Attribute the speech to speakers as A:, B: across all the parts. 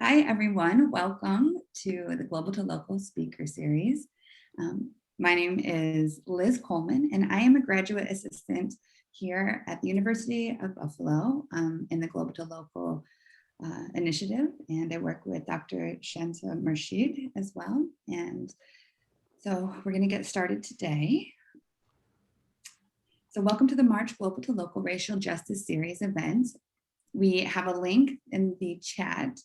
A: Hi, everyone. Welcome to the Global to Local Speaker Series. My name is Liz Coleman, and I am a graduate assistant here at the University of Buffalo in the Global to Local initiative. And I work with Dr. Chen as well. And so we're going to get started today. So welcome to the March Global to Local Racial Justice Series event. We have a link in the chat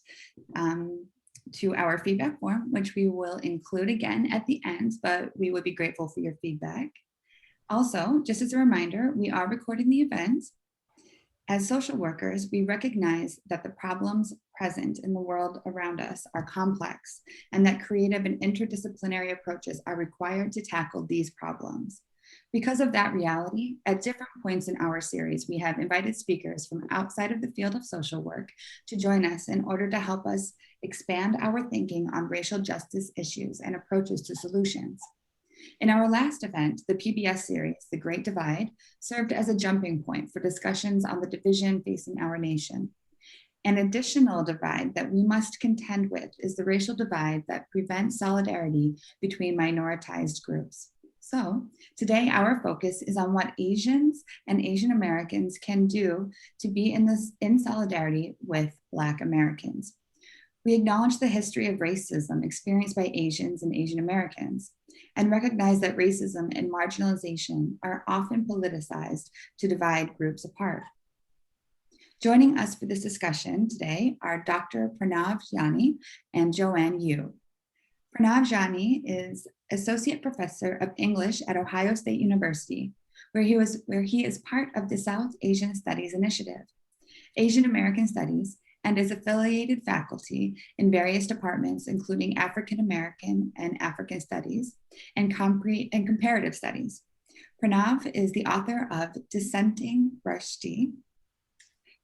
A: to our feedback form, which we will include again at the end, but we would be grateful for your feedback. Also, just as a reminder, we are recording the event. As social workers, we recognize that the problems present in the world around us are complex and that creative and interdisciplinary approaches are required to tackle these problems. Because of that reality, at different points in our series, we have invited speakers from outside of the field of social work to join us in order to help us expand our thinking on racial justice issues and approaches to solutions. In our last event, the PBS series, The Great Divide, served as a jumping point for discussions on the division facing our nation. An additional divide that we must contend with is the racial divide that prevents solidarity between minoritized groups. So today our focus is on what Asians and Asian Americans can do to be in solidarity with Black Americans. We acknowledge the history of racism experienced by Asians and Asian Americans and recognize that racism and marginalization are often politicized to divide groups apart. Joining us for this discussion today are Dr. Pranav Jani and Jo-Ann Yoo. Pranav Jani is Associate Professor of English at Ohio State University, where he is part of the South Asian Studies Initiative, Asian American Studies, and is affiliated faculty in various departments, including African American and African Studies and Comparative Studies. Pranav is the author of Dissenting Rushdie,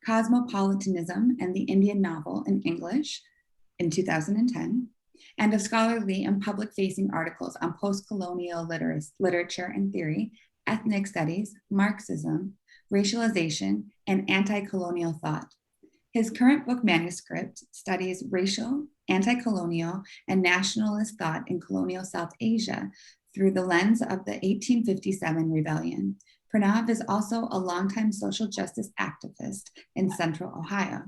A: Cosmopolitanism and the Indian Novel in English in 2010, and of scholarly and public-facing articles on postcolonial literature and theory, ethnic studies, Marxism, racialization, and anti-colonial thought. His current book manuscript studies racial, anti-colonial, and nationalist thought in colonial South Asia through the lens of the 1857 rebellion. Pranav is also a longtime social justice activist in Central Ohio.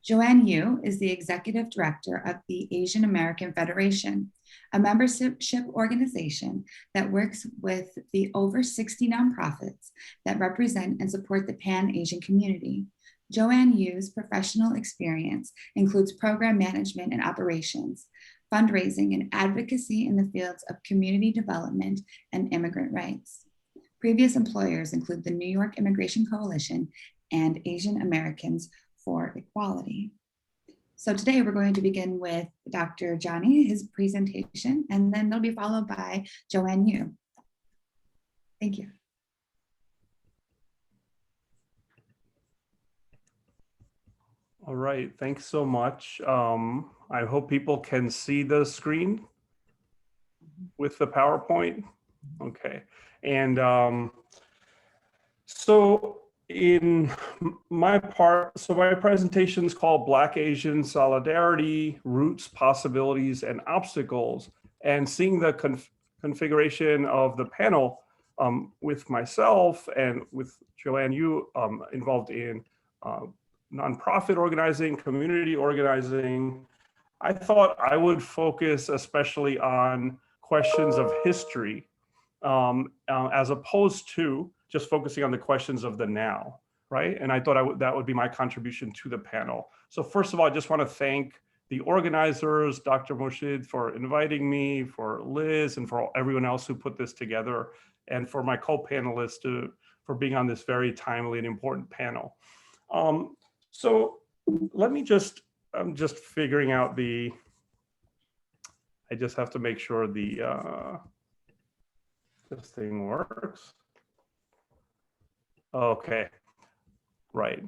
A: Jo-Ann Yoo is the executive director of the Asian American Federation, a membership organization that works with the over 60 nonprofits that represent and support the Pan-Asian community. Jo-Ann Yoo's professional experience includes program management and operations, fundraising and advocacy in the fields of community development and immigrant rights. Previous employers include the New York Immigration Coalition and Asian Americans for Equality. So today we're going to begin with Dr. Jani, his presentation, and then they'll be followed by Jo-Ann Yoo. Thank you.
B: All right, thanks so much. I hope people can see the screen with the PowerPoint. Okay, and so in my presentation is called Black Asian Solidarity, Roots, Possibilities, and Obstacles, and seeing the configuration of the panel with myself and with Jo-Ann Yoo involved in nonprofit organizing, community organizing, I thought I would focus especially on questions of history as opposed to just focusing on the questions of the now, right? And I thought that would be my contribution to the panel. So first of all, I just want to thank the organizers, Dr. Murshid, for inviting me, for Liz, and for everyone else who put this together, and for my co-panelists for being on this very timely and important panel. So let me I'm just figuring out I just have to make sure this thing works. Okay, right.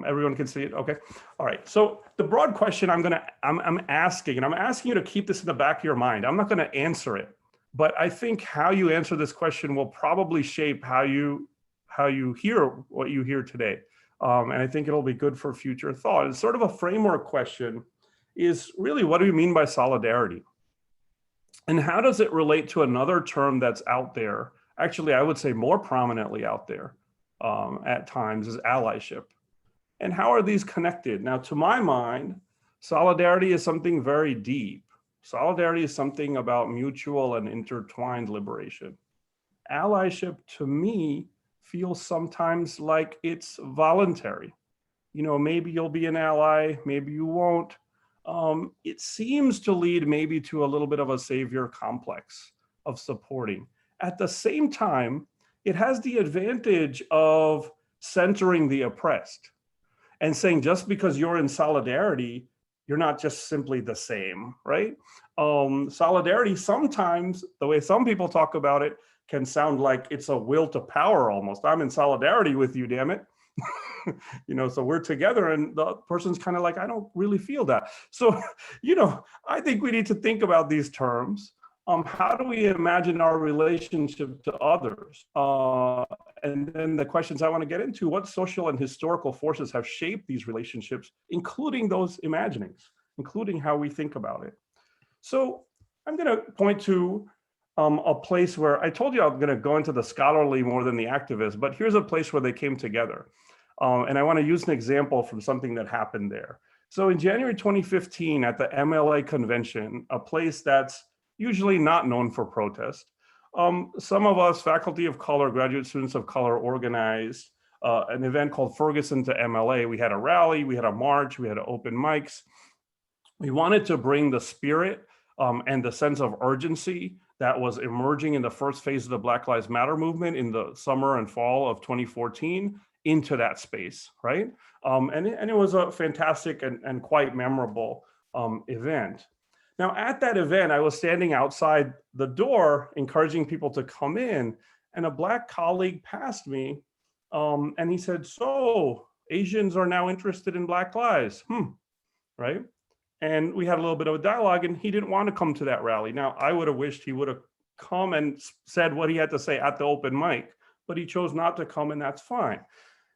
B: Everyone can see it, okay. All right, so the broad question I'm asking, and I'm asking you to keep this in the back of your mind. I'm not gonna answer it, but I think how you answer this question will probably shape how you hear what you hear today. And I think it'll be good for future thought. It's sort of a framework question. is really, what do we mean by solidarity? And how does it relate to another term that's out there? Actually, I would say more prominently out there at times, is allyship. And how are these connected? Now, to my mind, solidarity is something very deep. Solidarity is something about mutual and intertwined liberation. Allyship, to me, feels sometimes like it's voluntary. You know, maybe you'll be an ally, maybe you won't. It seems to lead maybe to a little bit of a savior complex of supporting. At the same time, it has the advantage of centering the oppressed and saying, just because you're in solidarity, you're not just simply the same, right? Solidarity sometimes, the way some people talk about it, can sound like it's a will to power almost. I'm in solidarity with you, damn it. You know, so we're together, and the person's kind of like, I don't really feel that. So, you know, I think we need to think about these terms. How do we imagine our relationship to others? And then the questions I want to get into, what social and historical forces have shaped these relationships, including those imaginings, including how we think about it. So I'm going to point to a place where I told you I'm going to go into the scholarly more than the activist, but here's a place where they came together. And I want to use an example from something that happened there. So in January 2015 at the MLA convention, a place that's usually not known for protest, some of us, faculty of color, graduate students of color, organized an event called Ferguson to MLA. We had a rally, we had a march, we had open mics. We wanted to bring the spirit and the sense of urgency that was emerging in the first phase of the Black Lives Matter movement in the summer and fall of 2014 into that space, right? And it was a fantastic and quite memorable event. Now, at that event, I was standing outside the door, encouraging people to come in, and a Black colleague passed me, and he said, "So, Asians are now interested in Black lives, right?" And we had a little bit of a dialogue, and he didn't want to come to that rally. Now, I would have wished he would have come and said what he had to say at the open mic, but he chose not to come, and that's fine.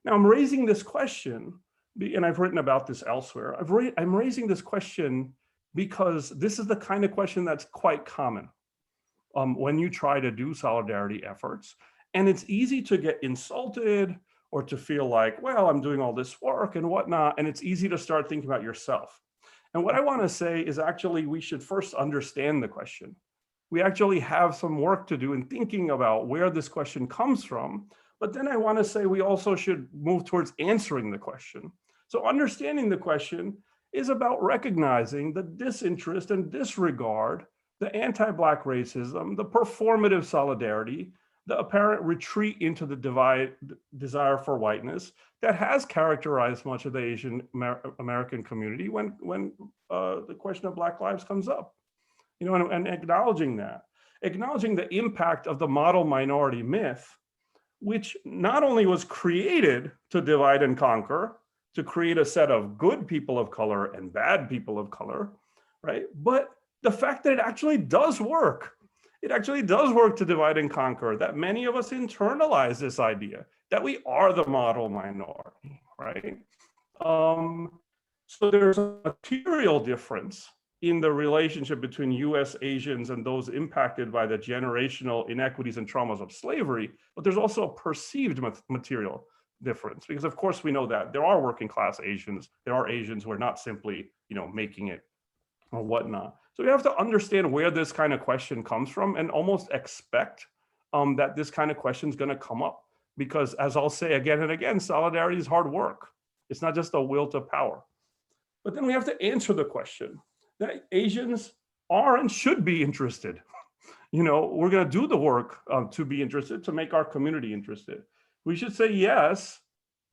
B: Now, I'm raising this question, and I've written about this elsewhere. I'm raising this question because this is the kind of question that's quite common when you try to do solidarity efforts. And it's easy to get insulted or to feel like, well, I'm doing all this work and whatnot, and it's easy to start thinking about yourself. And what I want to say is actually we should first understand the question. We actually have some work to do in thinking about where this question comes from. But then I want to say we also should move towards answering the question. So understanding the question is about recognizing the disinterest and disregard, the anti-Black racism, the performative solidarity, the apparent retreat into the desire for whiteness that has characterized much of the Asian American community when the question of Black lives comes up. You know, and acknowledging that, acknowledging the impact of the model minority myth, which not only was created to divide and conquer, to create a set of good people of color and bad people of color, right? But the fact that it actually does work. It actually does work to divide and conquer, that many of us internalize this idea that we are the model minority, right? So there's a material difference in the relationship between US Asians and those impacted by the generational inequities and traumas of slavery, but there's also a perceived material difference, because of course we know that there are working class Asians, there are Asians who are not simply, you know, making it or whatnot. So we have to understand where this kind of question comes from and almost expect that this kind of question is going to come up, because as I'll say again and again, solidarity is hard work. It's not just a will to power. But then we have to answer the question that Asians are and should be interested. You know, we're going to do the work to be interested, to make our community interested. We should say, yes,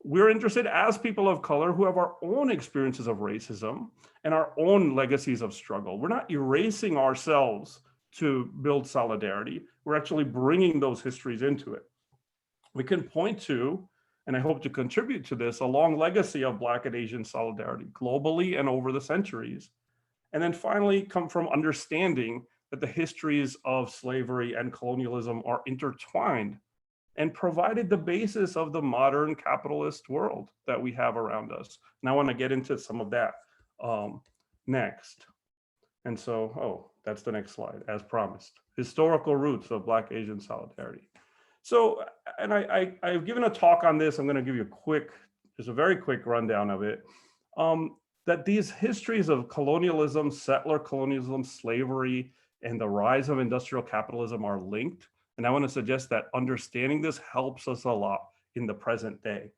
B: we're interested as people of color who have our own experiences of racism and our own legacies of struggle. We're not erasing ourselves to build solidarity. We're actually bringing those histories into it. We can point to, and I hope to contribute to this, a long legacy of Black and Asian solidarity globally and over the centuries. And then finally come from understanding that the histories of slavery and colonialism are intertwined and provided the basis of the modern capitalist world that we have around us. And I want to get into some of that Next. And so, oh, that's the next slide, as promised. Historical roots of Black Asian solidarity. So, and I've given a talk on this. I'm going to give you a quick, just a very quick rundown of it. That these histories of colonialism, settler colonialism, slavery, and the rise of industrial capitalism are linked. And I want to suggest that understanding this helps us a lot in the present day.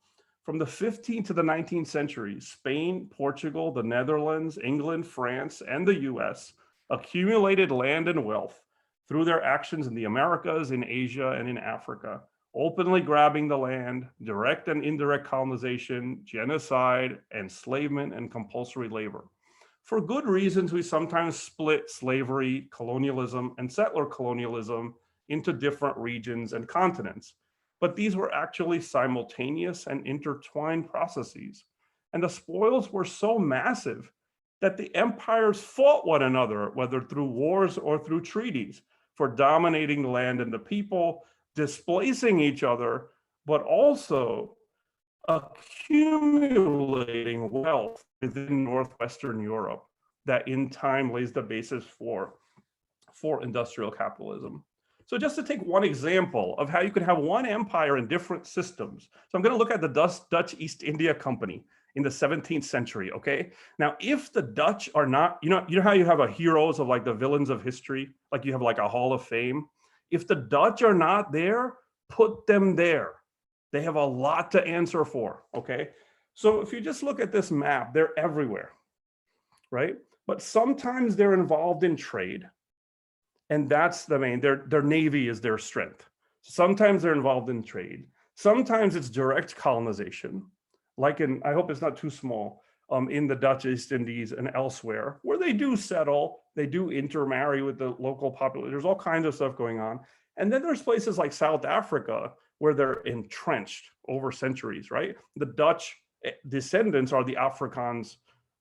B: From the 15th to the 19th centuries, Spain, Portugal, the Netherlands, England, France, and the US accumulated land and wealth through their actions in the Americas, in Asia, and in Africa, openly grabbing the land, direct and indirect colonization, genocide, enslavement, and compulsory labor. For good reasons, we sometimes split slavery, colonialism, and settler colonialism into different regions and continents. But these were actually simultaneous and intertwined processes. And the spoils were so massive that the empires fought one another, whether through wars or through treaties, for dominating the land and the people, displacing each other, but also accumulating wealth within Northwestern Europe that in time lays the basis for industrial capitalism. So just to take one example of how you could have one empire in different systems. So I'm going to look at the Dutch East India Company in the 17th century, okay? Now, if the Dutch are not, you know how you have a heroes of like the villains of history, like you have like a Hall of Fame? If the Dutch are not there, put them there. They have a lot to answer for, okay? So if you just look at this map, they're everywhere, right? But sometimes they're involved in trade. And that's the main, their navy is their strength. Sometimes they're involved in trade. Sometimes it's direct colonization, like in, I hope it's not too small, in the Dutch East Indies and elsewhere, where they do settle, they do intermarry with the local population. There's all kinds of stuff going on. And then there's places like South Africa, where they're entrenched over centuries, right? The Dutch descendants are the Afrikaans,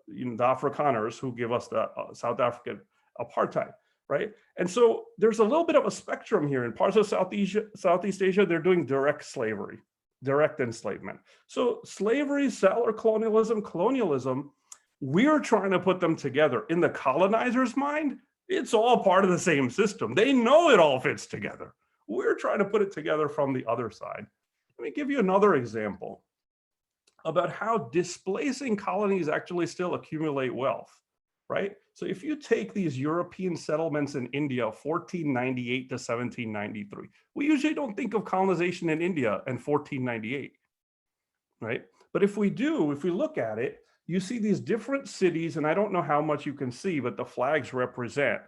B: the Afrikaners who give us the South African apartheid. Right. And so there's a little bit of a spectrum here. In parts of Southeast Asia, they're doing direct slavery, direct enslavement. So slavery, settler colonialism, we're trying to put them together. In the colonizer's mind, it's all part of the same system. They know it all fits together. We're trying to put it together from the other side. Let me give you another example about how displacing colonies actually still accumulate wealth. Right? So if you take these European settlements in India, 1498 to 1793, we usually don't think of colonization in India in 1498, right? But if we do, if we look at it, you see these different cities, and I don't know how much you can see, but the flags represent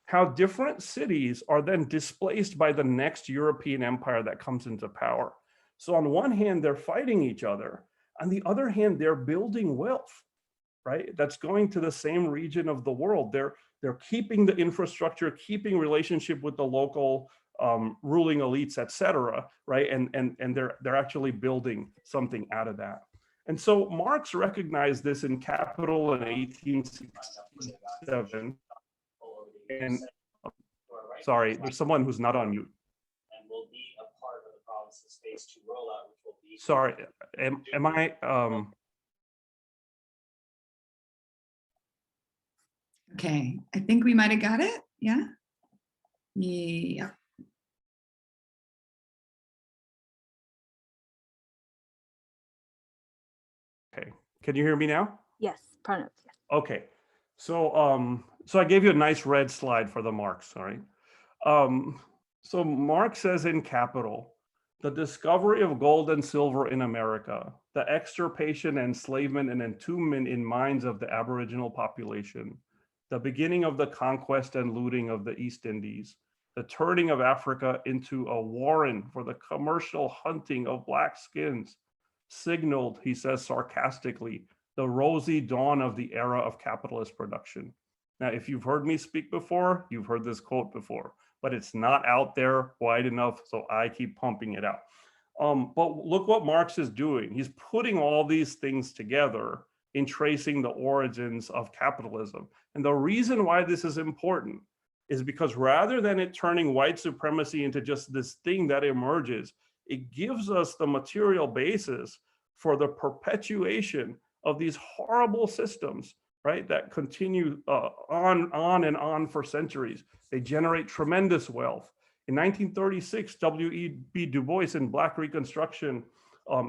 B: how different cities are then displaced by the next European empire that comes into power. So on one hand, they're fighting each other. On the other hand, they're building wealth. Right? That's going to the same region of the world. They're keeping the infrastructure, keeping relationship with the local ruling elites, et cetera, right? And they're actually building something out of that. And so Marx recognized this in Capital in 1867. And sorry, there's someone who's not on mute.
C: And will be a part of the province's phase 2 rollout, which will be.
B: Sorry, am I?
A: Okay, I think we might have got it. Yeah. Yeah.
B: Okay, can you hear me now?
D: Yes, Pranav. Yes.
B: Okay, so so I gave you a nice red slide for the Marx, all right? So Marx says in Capital, the discovery of gold and silver in America, the extirpation, enslavement, and entombment in minds of the Aboriginal population, the beginning of the conquest and looting of the East Indies, the turning of Africa into a warren for the commercial hunting of black skins, signaled, he says sarcastically, the rosy dawn of the era of capitalist production. Now, if you've heard me speak before, you've heard this quote before, but it's not out there wide enough, so I keep pumping it out. But look what Marx is doing. He's putting all these things together in tracing the origins of capitalism. And the reason why this is important is because rather than it turning white supremacy into just this thing that emerges, it gives us the material basis for the perpetuation of these horrible systems right? That continue on and on for centuries. They generate tremendous wealth. In 1936, W.E.B. Du Bois in Black Reconstruction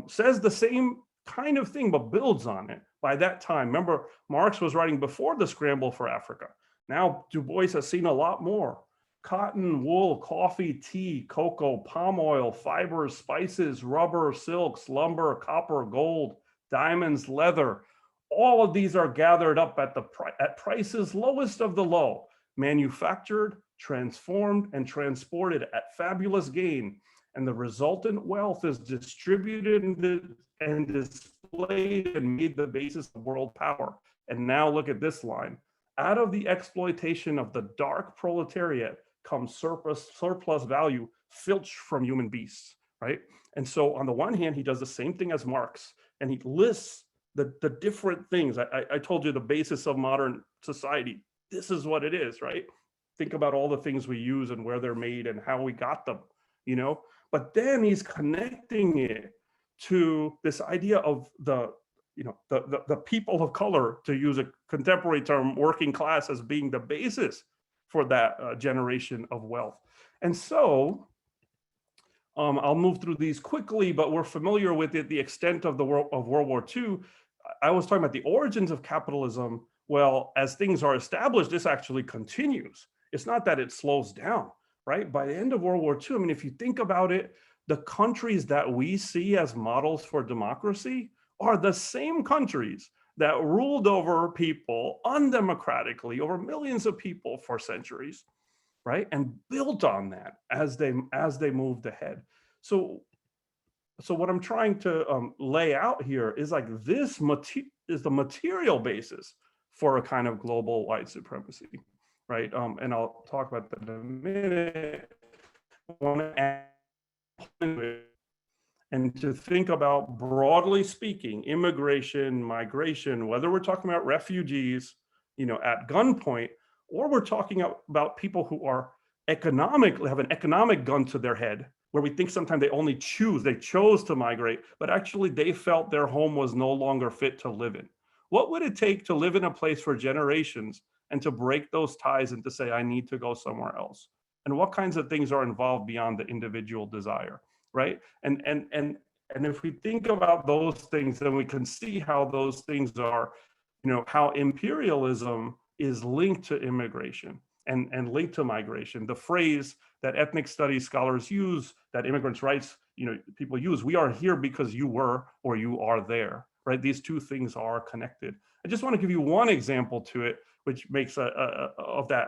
B: says the same kind of thing, but builds on it. By that time, remember, Marx was writing before the scramble for Africa. Now, Du Bois has seen a lot more. Cotton, wool, coffee, tea, cocoa, palm oil, fibers, spices, rubber, silks, lumber, copper, gold, diamonds, leather. All of these are gathered up at prices lowest of the low, manufactured, transformed, and transported at fabulous gain. And the resultant wealth is distributed and displayed and made the basis of world power. And now look at this line. Out of the exploitation of the dark proletariat comes surplus value filched from human beasts, right? And so on the one hand, he does the same thing as Marx, and he lists the different things. I told you the basis of modern society. This is what it is, right? Think about all the things we use and where they're made and how we got them, you know? But then he's connecting it to this idea of the people of color, to use a contemporary term, working class, as being the basis for that generation of wealth. And so I'll move through these quickly, but we're familiar with it, the extent of World War II. I was talking about the origins of capitalism. Well, as things are established, this actually continues. It's not that it slows down, right? By the end of World War II, I mean, if you think about it, the countries that we see as models for democracy are the same countries that ruled over people undemocratically, over millions of people for centuries, right? And built on that as they moved ahead. So what I'm trying to lay out here is like this is the material basis for a kind of global white supremacy, right? And I'll talk about that in a minute. I want to add and to think about, broadly speaking, immigration, migration, whether we're talking about refugees, at gunpoint, or we're talking about people who are have an economic gun to their head, where we think sometimes they chose to migrate, but actually they felt their home was no longer fit to live in. What would it take to live in a place for generations and to break those ties and to say, I need to go somewhere else? And what kinds of things are involved beyond the individual desire, right? And if we think about those things, then we can see how those things are, how imperialism is linked to immigration and linked to migration. The phrase that ethnic studies scholars use, that immigrants' rights, people use, we are here because you were or you are there, right? These two things are connected. I just want to give you one example to it, which makes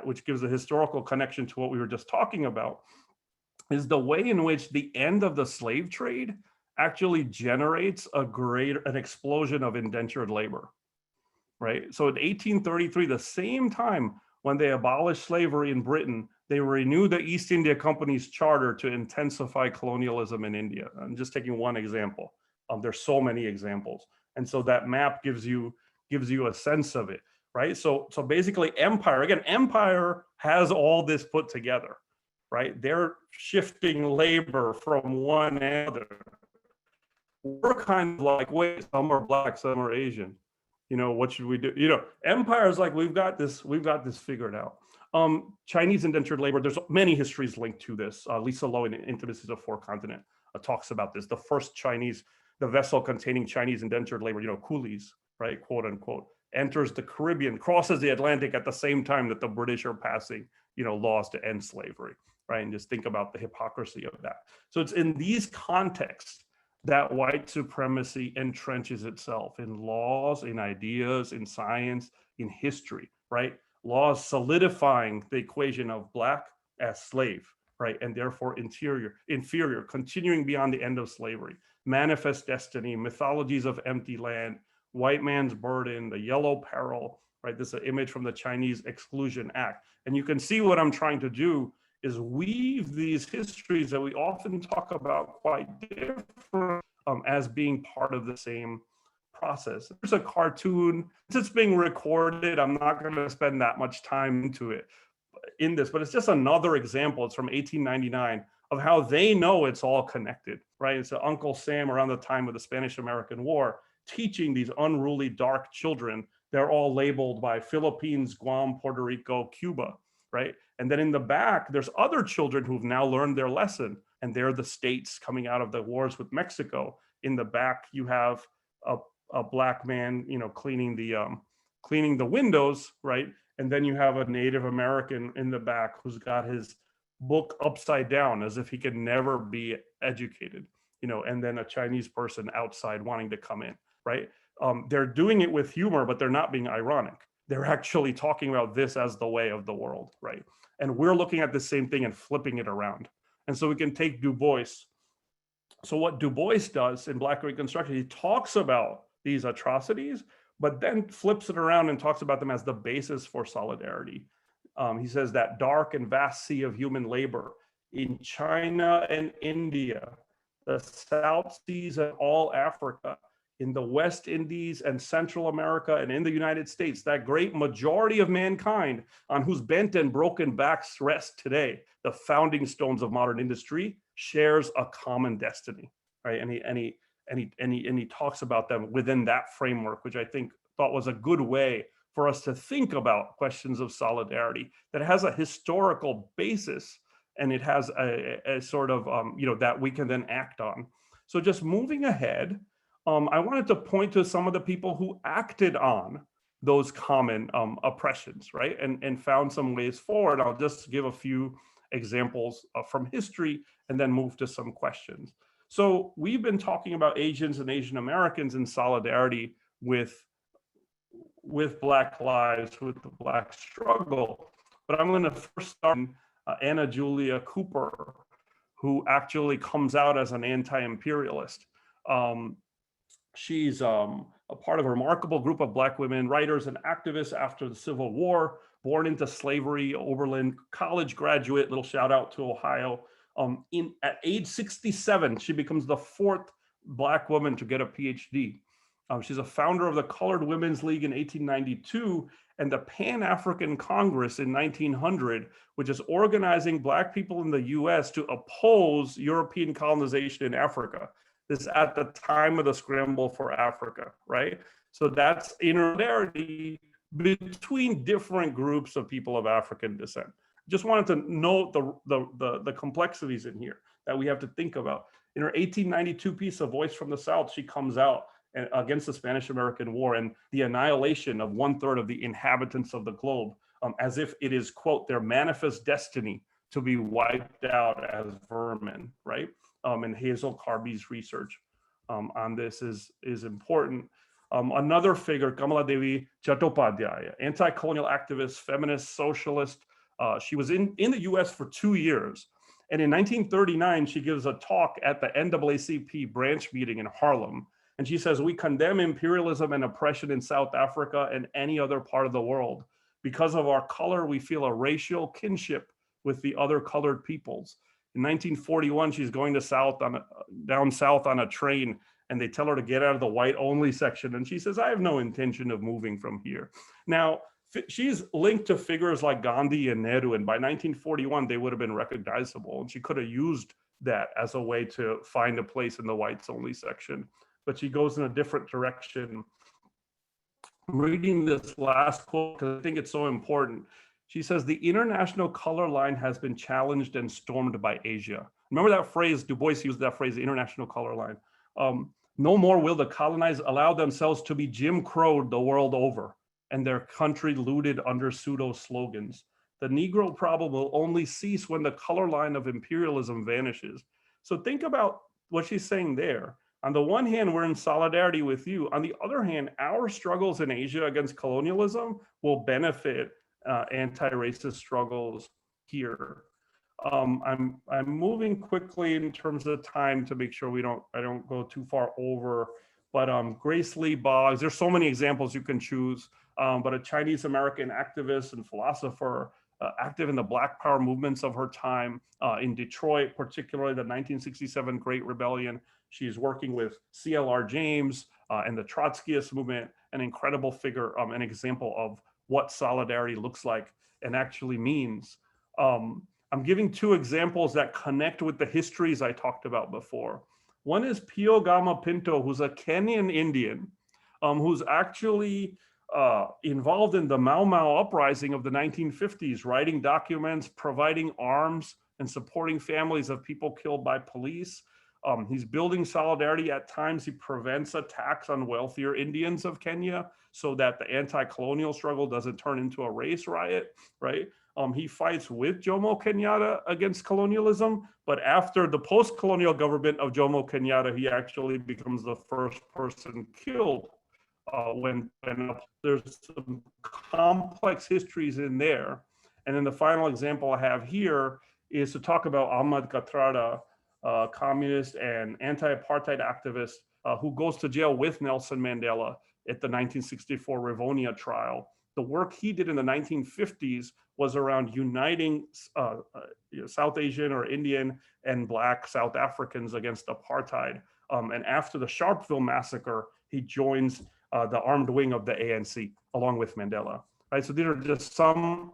B: which gives a historical connection to what we were just talking about, is the way in which the end of the slave trade actually generates an explosion of indentured labor, right? So in 1833, the same time when they abolished slavery in Britain, they renewed the East India Company's charter to intensify colonialism in India. I'm just taking one example. There's so many examples. And so that map gives you a sense of it, right? So basically empire has all this put together, right? They're shifting labor from one another. We're kind of like, wait, some are black, some are Asian. What should we do? Empire is like, we've got this figured out. Chinese indentured labor, there's many histories linked to this. Lisa Lowe in Intimacies of Four Continent talks about this. The first the vessel containing Chinese indentured labor, coolies, right, quote unquote, enters the Caribbean, crosses the Atlantic at the same time that the British are passing, laws to end slavery, right? And just think about the hypocrisy of that. So it's in these contexts that white supremacy entrenches itself in laws, in ideas, in science, in history, right? Laws solidifying the equation of black as slave, right? And therefore inferior, continuing beyond the end of slavery. Manifest destiny, mythologies of empty land, white man's burden, the yellow peril, right? This is an image from the Chinese Exclusion Act. And you can see what I'm trying to do is weave these histories that we often talk about quite different as being part of the same process. There's a cartoon, it's being recorded. I'm not going to spend that much time into it in this, but it's just another example. It's from 1899 of how they know it's all connected, right? It's Uncle Sam around the time of the Spanish-American War, teaching these unruly dark children they're all labeled by Philippines, Guam, Puerto Rico, Cuba, right? And then in the back, there's other children who've now learned their lesson, and they're the states coming out of the wars with Mexico. In the back, you have a black man, cleaning the windows, right? And then you have a Native American in the back who's got his book upside down as if he could never be educated, and then a Chinese person outside wanting to come in, right? They're doing it with humor, but they're not being ironic. They're actually talking about this as the way of the world, right? And we're looking at the same thing and flipping it around. And so we can take Du Bois. So what Du Bois does in Black Reconstruction, he talks about these atrocities, but then flips it around and talks about them as the basis for solidarity. He says that dark and vast sea of human labor in China and India, the South Seas and all Africa, in the West Indies and Central America and in the United States, that great majority of mankind on whose bent and broken backs rest today, the founding stones of modern industry, shares a common destiny, right? And he talks about them within that framework, which I thought was a good way for us to think about questions of solidarity that has a historical basis, and it has a sort of, that we can then act on. So just moving ahead, I wanted to point to some of the people who acted on those common oppressions, right? And found some ways forward. I'll just give a few examples from history and then move to some questions. So we've been talking about Asians and Asian Americans in solidarity with Black lives, with the Black struggle. But I'm going to first start with Anna Julia Cooper, who actually comes out as an anti-imperialist. She's a part of a remarkable group of Black women writers and activists after the Civil War, born into slavery, Oberlin college graduate, little shout out to Ohio. At age 67, she becomes the fourth Black woman to get a PhD. She's a founder of the Colored Women's League in 1892 and the Pan-African Congress in 1900, which is organizing Black people in the US to oppose European colonization in Africa. This at the time of the scramble for Africa, right? So that's solidarity between different groups of people of African descent. Just wanted to note the complexities in here that we have to think about. In her 1892 piece, A Voice from the South, she comes out against the Spanish-American War and the annihilation of 1/3 of the inhabitants of the globe, as if it is, quote, their manifest destiny to be wiped out as vermin, right? And Hazel Carby's research on this is important. Another figure, Kamala Devi Chattopadhyaya, anti-colonial activist, feminist, socialist. She was in the US for 2 years. And in 1939, she gives a talk at the NAACP branch meeting in Harlem. And she says, we condemn imperialism and oppression in South Africa and any other part of the world. Because of our color, we feel a racial kinship with the other colored peoples. In 1941, she's going to down south on a train, and they tell her to get out of the white only section. And she says, I have no intention of moving from here. Now, she's linked to figures like Gandhi and Nehru, and by 1941, they would have been recognizable. And she could have used that as a way to find a place in the whites only section. But she goes in a different direction. I'm reading this last quote because I think it's so important. She says, the international color line has been challenged and stormed by Asia. Remember that phrase, Du Bois used that phrase, the international color line. No more will the colonized allow themselves to be Jim Crowed the world over and their country looted under pseudo slogans. The Negro problem will only cease when the color line of imperialism vanishes. So think about what she's saying there. On the one hand, we're in solidarity with you. On the other hand, our struggles in Asia against colonialism will benefit anti-racist struggles here. I'm moving quickly in terms of time to make sure I don't go too far over. But Grace Lee Boggs, there's so many examples you can choose. But a Chinese American activist and philosopher, active in the Black Power movements of her time, in Detroit, particularly the 1967 Great Rebellion. She's working with CLR James and the Trotskyist movement, an incredible figure, an example of what solidarity looks like and actually means. I'm giving two examples that connect with the histories I talked about before. One is Pio Gama Pinto, who's a Kenyan Indian, who's actually involved in the Mau Mau uprising of the 1950s, writing documents, providing arms, and supporting families of people killed by police. He's building solidarity. At times, he prevents attacks on wealthier Indians of Kenya so that the anti-colonial struggle doesn't turn into a race riot, right? He fights with Jomo Kenyatta against colonialism, but after the post-colonial government of Jomo Kenyatta, he actually becomes the first person killed when there's some complex histories in there. And then the final example I have here is to talk about Ahmed Katrada, communist and anti-apartheid activist who goes to jail with Nelson Mandela at the 1964 Rivonia trial. The work he did in the 1950s was around uniting South Asian or Indian and Black South Africans against apartheid. And after the Sharpeville massacre, he joins the armed wing of the ANC along with Mandela. Right, so these are just some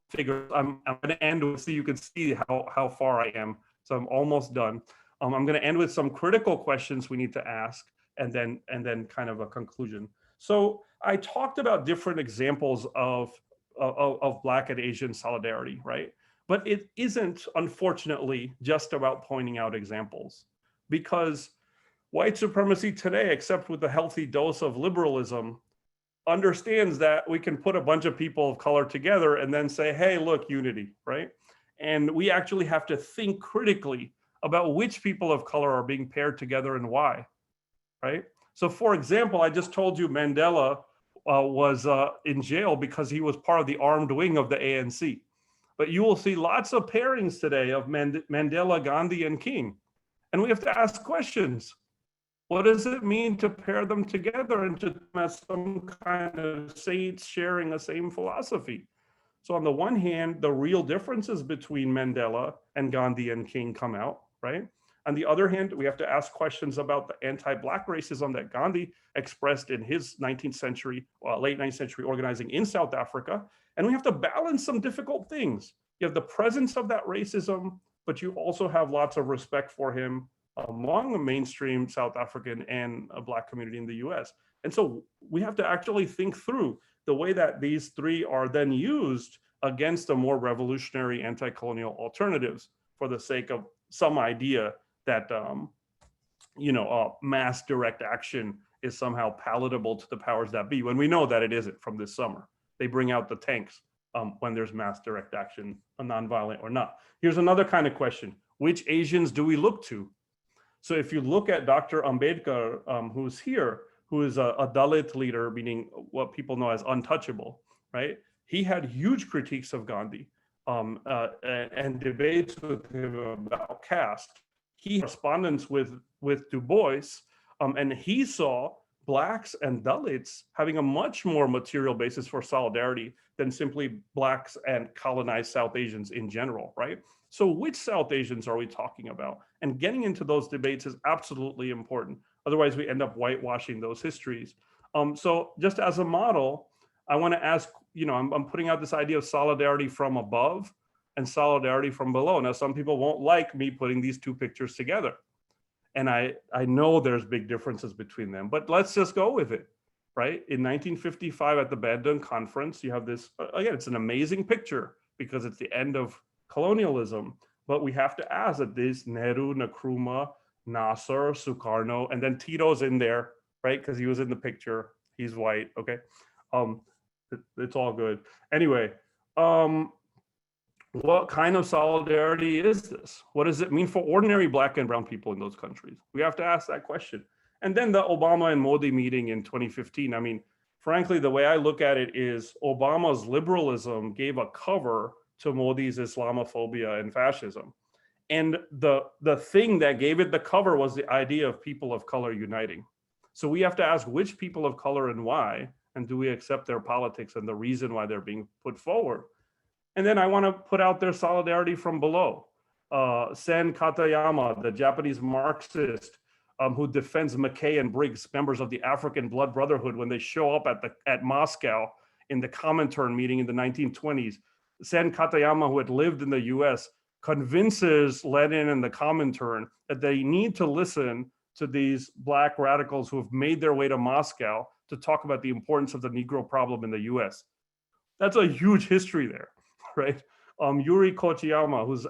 B: figures. I'm going to end with, so you can see how far I am. So I'm almost done. I'm going to end with some critical questions we need to ask, and then kind of a conclusion. So I talked about different examples of Black and Asian solidarity, right? But it isn't, unfortunately, just about pointing out examples, because white supremacy today, except with a healthy dose of liberalism, understands that we can put a bunch of people of color together and then say, hey, look, unity, right? And we actually have to think critically about which people of color are being paired together and why, right? So for example, I just told you Mandela was in jail because he was part of the armed wing of the ANC. But you will see lots of pairings today of Mandela, Gandhi, and King. And we have to ask questions. What does it mean to pair them together and to as some kind of saints sharing the same philosophy? So on the one hand, the real differences between Mandela and Gandhi and King come out, right? On the other hand, we have to ask questions about the anti-Black racism that Gandhi expressed in his 19th century, late 19th century organizing in South Africa. And we have to balance some difficult things. You have the presence of that racism, but you also have lots of respect for him among the mainstream South African and a Black community in the US. And so we have to actually think through the way that these three are then used against the more revolutionary anti-colonial alternatives for the sake of some idea that mass direct action is somehow palatable to the powers that be, when we know that it isn't from this summer. They bring out the tanks when there's mass direct action, nonviolent or not. Here's another kind of question. Which Asians do we look to? So if you look at Dr. Ambedkar, who's here, who is a Dalit leader, meaning what people know as untouchable, right? He had huge critiques of Gandhi and debates with him about caste. He had correspondence with Du Bois, and he saw Blacks and Dalits having a much more material basis for solidarity than simply Blacks and colonized South Asians in general, right? So which South Asians are we talking about? And getting into those debates is absolutely important. Otherwise, we end up whitewashing those histories. So just as a model, I want to ask, I'm putting out this idea of solidarity from above and solidarity from below. Now, some people won't like me putting these two pictures together. And I know there's big differences between them, but let's just go with it, right? In 1955 at the Bandung Conference, you have this, again, it's an amazing picture because it's the end of colonialism, but we have to ask that this Nehru, Nkrumah, Nasser, Sukarno, and then Tito's in there, right? Because he was in the picture, he's white, okay? It's all good. Anyway, what kind of solidarity is this? What does it mean for ordinary Black and brown people in those countries? We have to ask that question. And then the Obama and Modi meeting in 2015, I mean, frankly, the way I look at it is Obama's liberalism gave a cover to Modi's Islamophobia and fascism. And the thing that gave it the cover was the idea of people of color uniting. So we have to ask which people of color and why, and do we accept their politics and the reason why they're being put forward? And then I want to put out their solidarity from below. Sen Katayama, the Japanese Marxist who defends McKay and Briggs, members of the African Blood Brotherhood, when they show up at Moscow in the Comintern meeting in the 1920s. Sen Katayama, who had lived in the US, convinces Lenin and the Comintern that they need to listen to these Black radicals who have made their way to Moscow to talk about the importance of the Negro problem in the US. That's a huge history there, right? Yuri Kochiyama, who's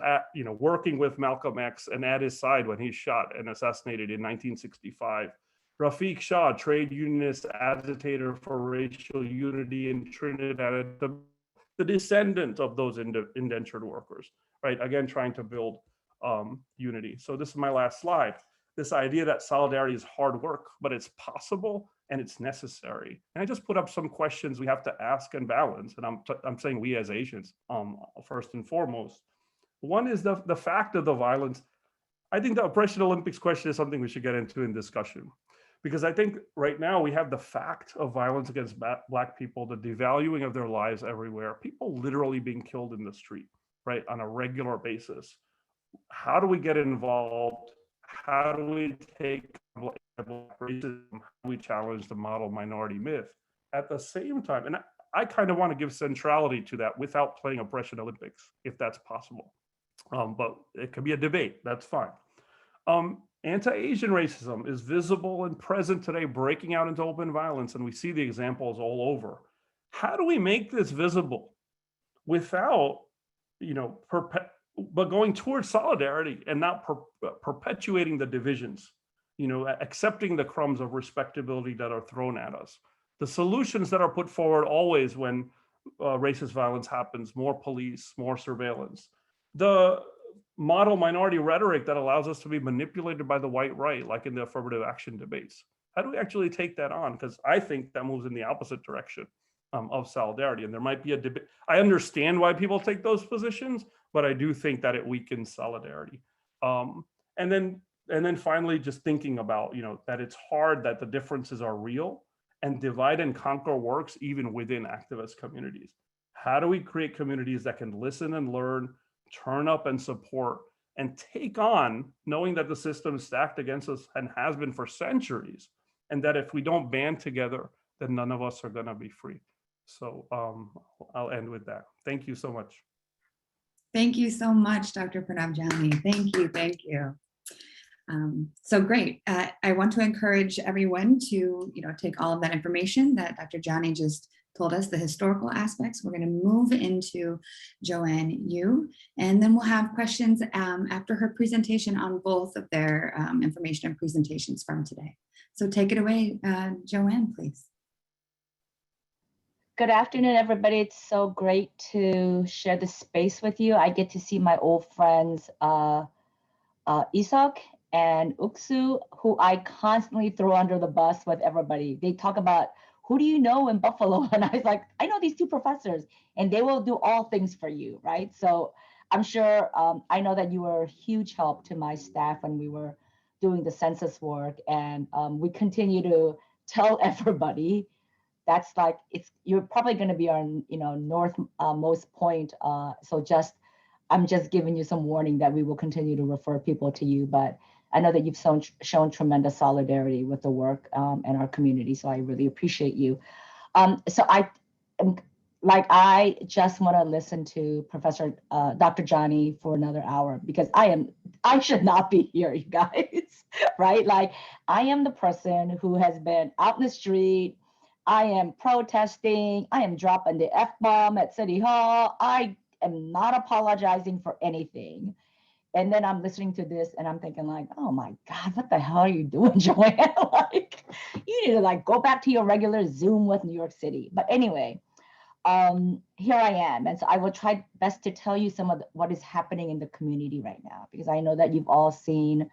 B: working with Malcolm X and at his side when he's shot and assassinated in 1965. Rafiq Shah, trade unionist agitator for racial unity in Trinidad, the descendant of those indentured workers, right? Again, trying to build unity. So this is my last slide. This idea that solidarity is hard work, but it's possible and it's necessary. And I just put up some questions we have to ask and balance. And I'm saying we as Asians, first and foremost. One is the fact of the violence. I think the Oppression Olympics question is something we should get into in discussion. Because I think right now we have the fact of violence against Black people, the devaluing of their lives everywhere, people literally being killed in the street, right, on a regular basis. How do we get involved? How do we take racism? How do we challenge the model minority myth? At the same time, and I kind of want to give centrality to that without playing Oppression Olympics, if that's possible. But it could be a debate, that's fine. Anti-Asian racism is visible and present today, breaking out into open violence, and we see the examples all over. How do we make this visible without, but going towards solidarity and not perpetuating the divisions, accepting the crumbs of respectability that are thrown at us? The solutions that are put forward always when racist violence happens, more police, more surveillance. The model minority rhetoric that allows us to be manipulated by the white right, like in the affirmative action debates. How do we actually take that on? Because I think that moves in the opposite direction of solidarity. And there might be a debate. I understand why people take those positions, but I do think that it weakens solidarity. And then finally, just thinking about, that it's hard, that the differences are real, and divide and conquer works even within activist communities. How do we create communities that can listen and learn, turn up and support, and take on, knowing that the system is stacked against us and has been for centuries, and that if we don't band together, then none of us are going to be free. So I'll end with that. Thank you so much.
A: Thank you so much, Dr. Pranav Jani. Thank you. So great. I want to encourage everyone to, take all of that information that Dr. Jani just told us, the historical aspects. We're going to move into Jo-Ann Yoo, and then we'll have questions after her presentation on both of their information and presentations from today. So take it away, Jo-Ann, please.
D: Good afternoon, everybody. It's so great to share the space with you. I get to see my old friends, Isak and Uksu, who I constantly throw under the bus with everybody. They talk about, who do you know in Buffalo? And I was like, I know these two professors, and they will do all things for you, right? So I'm sure, I know that you were a huge help to my staff when we were doing the census work, and we continue to tell everybody that's like, you're probably going to be our northmost point. So I'm just giving you some warning that we will continue to refer people to you, but I know that you've shown tremendous solidarity with the work and our community, so I really appreciate you. So I just want to listen to Professor Dr. Jani for another hour, because I should not be here, you guys, right? Like, I am the person who has been out in the street. I am protesting. I am dropping the F-bomb at City Hall. I am not apologizing for anything. And then I'm listening to this and I'm thinking like, oh my God, what the hell are you doing, Jo-Ann? Like, you need to go back to your regular Zoom with New York City. But anyway, here I am. And so I will try best to tell you some of what is happening in the community right now, because I know that you've all seen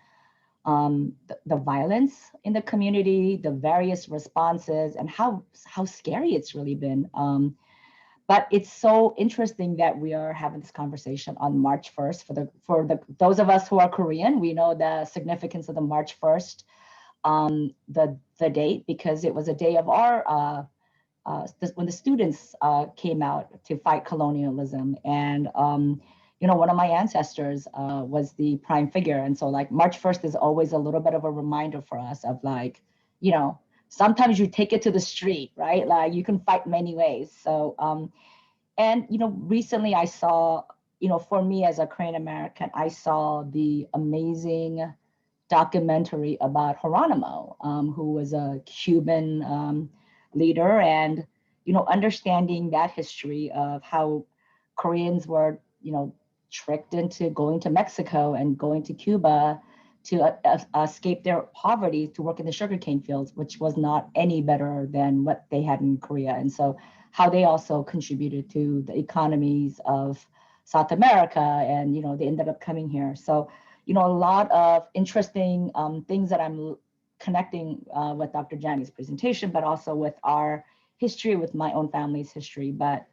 D: the violence in the community, the various responses, and how scary it's really been. But it's so interesting that we are having this conversation on March 1st. For those of us who are Korean, we know the significance of the March 1st, the date, because it was a day of our when the students came out to fight colonialism. And one of my ancestors was the prime figure. And so March 1st is always a little bit of a reminder for us of sometimes you take it to the street, right? Like, you can fight many ways. So, recently I saw, for me as a Korean American, I saw the amazing documentary about Geronimo, who was a Cuban leader, and understanding that history of how Koreans were tricked into going to Mexico and going to Cuba to escape their poverty, to work in the sugarcane fields, which was not any better than what they had in Korea. And so how they also contributed to the economies of South America, and they ended up coming here. So a lot of interesting things that I'm connecting with Dr. Jani's presentation, but also with our history, with my own family's history. But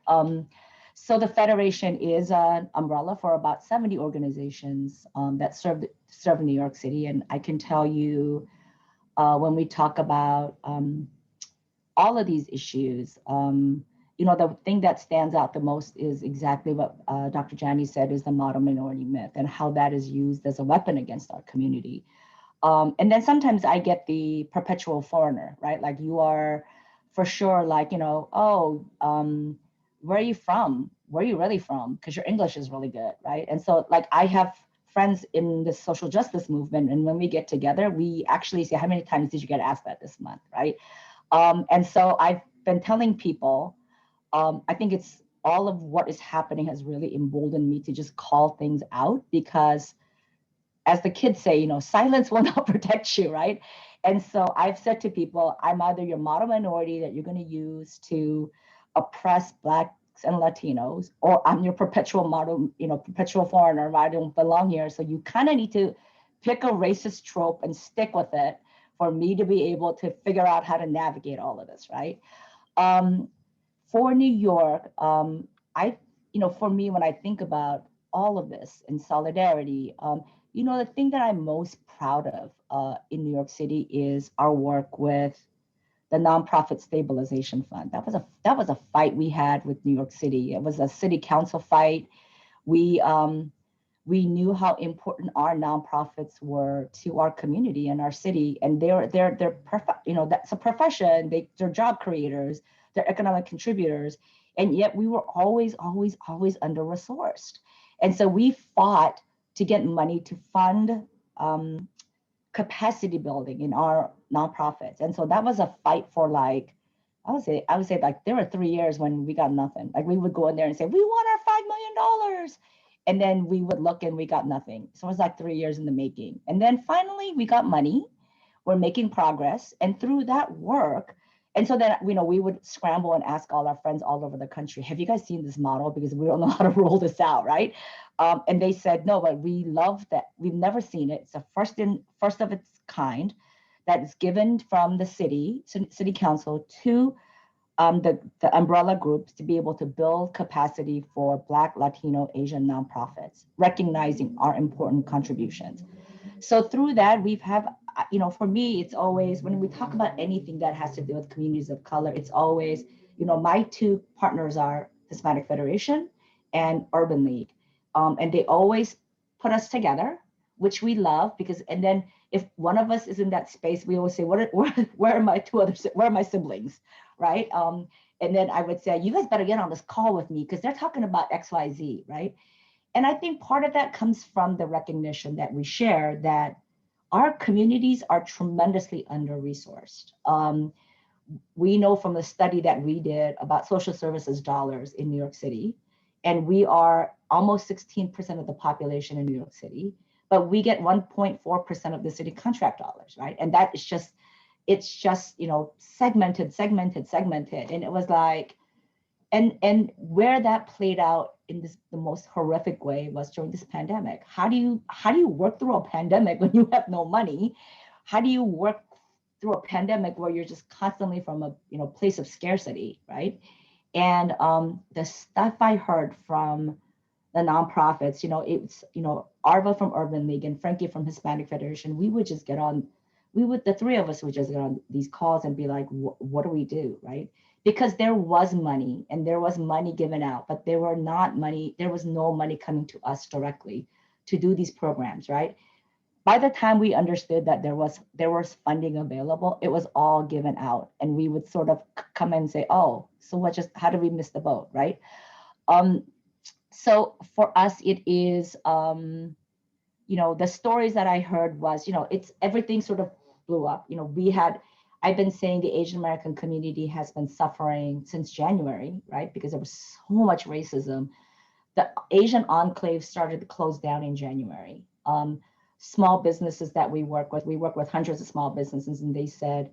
D: so the Federation is an umbrella for about 70 organizations that serve in New York City. And I can tell you, when we talk about all of these issues, the thing that stands out the most is exactly what Dr. Jani said, is the model minority myth and how that is used as a weapon against our community. And then sometimes I get the perpetual foreigner, right? Like, you are for sure like, where are you from? Where are you really from? Because your English is really good, right? And so like, I have friends in the social justice movement, and when we get together, we actually say, how many times did you get asked that this month, right? And so I've been telling people, I think it's all of what is happening has really emboldened me to just call things out, because as the kids say, silence will not protect you, right? And so I've said to people, I'm either your model minority that you're going to use to oppress Blacks and Latinos, or I'm your perpetual model, perpetual foreigner, I don't belong here. So you kind of need to pick a racist trope and stick with it for me to be able to figure out how to navigate all of this, right? For New York, for me, when I think about all of this in solidarity, the thing that I'm most proud of in New York City is our work with the Nonprofit Stabilization Fund. That was a fight we had with New York City. It was a city council fight. We knew how important our nonprofits were to our community and our city, and they're that's a profession. They're job creators, they're economic contributors, and yet we were always under-resourced. And so we fought to get money to fund capacity building in our nonprofits. And so that was a fight for like, I would say like there were 3 years when we got nothing. Like, we would go in there and say, we want our $5 million. And then we would look and we got nothing. So it was like 3 years in the making. And then finally we got money. We're making progress. And through that work, and so then, we would scramble and ask all our friends all over the country, have you guys seen this model? Because we don't know how to roll this out, right? And they said, no, but we love that. We've never seen it. It's the first of its kind that is given from the city council to the umbrella groups to be able to build capacity for Black, Latino, Asian nonprofits, recognizing our important contributions. So through that, for me, it's always, when we talk about anything that has to do with communities of color, it's always, my two partners are Hispanic Federation and Urban League. And they always put us together, which we love, because, and then if one of us is in that space, we always say, where are my siblings, right? And then I would say, you guys better get on this call with me because they're talking about XYZ, right? And I think part of that comes from the recognition that we share that our communities are tremendously under-resourced. We know from the study that we did about social services dollars in New York City, and we are almost 16% of the population in New York City, but we get 1.4% of the city contract dollars, right? And that is just, segmented. And it was like, and where that played out in the most horrific way was during this pandemic. How do you work through a pandemic when you have no money? How do you work through a pandemic where you're just constantly from a place of scarcity, right? And the stuff I heard from the nonprofits, it's Arva from Urban League and Frankie from Hispanic Federation, the three of us would just get on these calls and be like, what do we do, right? Because there was money and there was money given out, but there was no money coming to us directly to do these programs, right? By the time we understood that there was funding available, it was all given out. And we would sort of come and say, oh, so how did we miss the boat, right? So for us, it is, the stories that I heard was, it's everything sort of blew up. I've been saying the Asian American community has been suffering since January, right? Because there was so much racism. The Asian enclave started to close down in January. Small businesses that we work with hundreds of small businesses, and they said,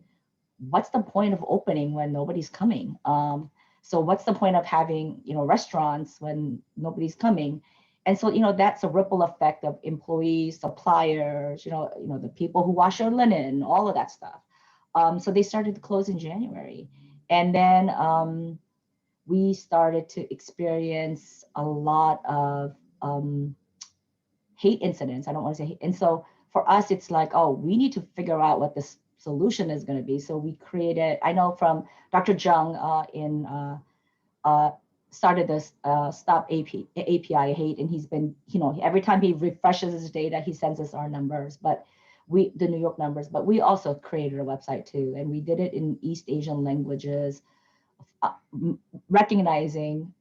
D: what's the point of opening when nobody's coming? So what's the point of having, restaurants when nobody's coming? And so, that's a ripple effect of employees, suppliers, the people who wash your linen, all of that stuff. So they started to close in January. And then we started to experience a lot of hate incidents. I don't want to say hate. And so for us, it's like, oh, we need to figure out what this solution is going to be. So we created, I know from Dr. Jung started this Stop API Hate, and he's been, every time he refreshes his data, he sends us our numbers, but the New York numbers, but we also created a website too. And we did it in East Asian languages, recognizing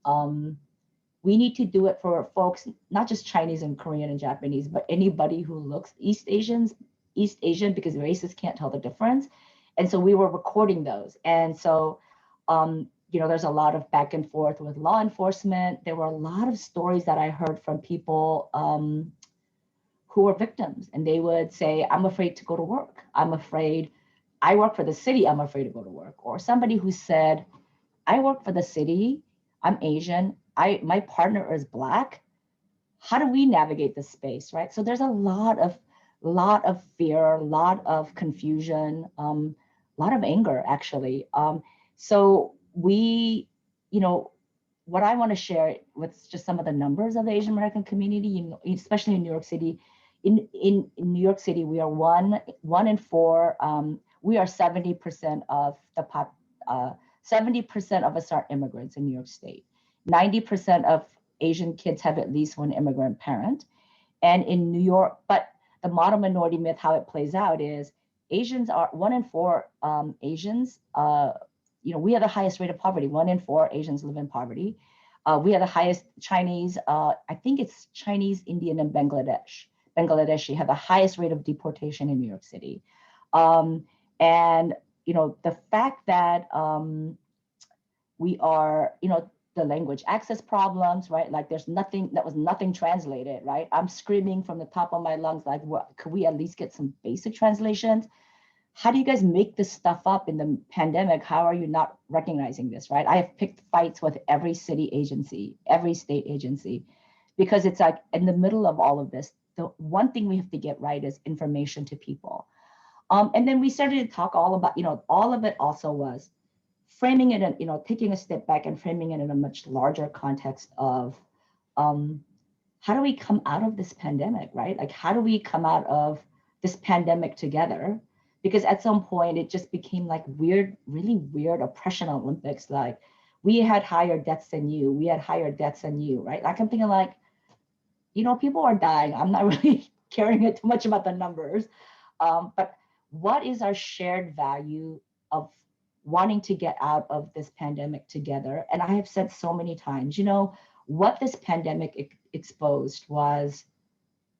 D: we need to do it for folks, not just Chinese and Korean and Japanese, but anybody who looks East Asian, because racists can't tell the difference. And so we were recording those. And so, there's a lot of back and forth with law enforcement. There were a lot of stories that I heard from people who were victims, and they would say, I'm afraid to go to work. I'm afraid, I work for the city, I'm afraid to go to work. Or somebody who said, I work for the city, I'm Asian, my partner is Black. How do we navigate this space, right? So there's a lot of fear, a lot of confusion, a lot of anger, actually. So we, what I want to share with just some of the numbers of the Asian American community, especially in New York City. In New York City, we are one in four. We are 70% of the 70% of us are immigrants in New York State. 90% of Asian kids have at least one immigrant parent. And in New York, but the model minority myth, how it plays out is Asians are 1 in 4 Asians. We have the highest rate of poverty. 1 in 4 Asians live in poverty. We have the highest Chinese, I think it's Chinese, Indian, and Bangladeshi have the highest rate of deportation in New York City. And, the fact that we are, the language access problems, right? Like there's nothing, that was nothing translated, right? I'm screaming from the top of my lungs, like, what, could we at least get some basic translations? How do you guys make this stuff up in the pandemic? How are you not recognizing this, right? I have picked fights with every city agency, every state agency, because it's like in the middle of all of this, the one thing we have to get right is information to people. And then we started to talk all about, all of it also was framing it in, taking a step back and framing it in a much larger context of how do we come out of this pandemic, right? Like, how do we come out of this pandemic together? Because at some point it just became like weird, really weird oppression Olympics. Like, we had higher deaths than you, we had higher deaths than you, right? Like, I'm thinking like, people are dying. I'm not really caring too much about the numbers. But what is our shared value of wanting to get out of this pandemic together? And I have said so many times, what this pandemic exposed was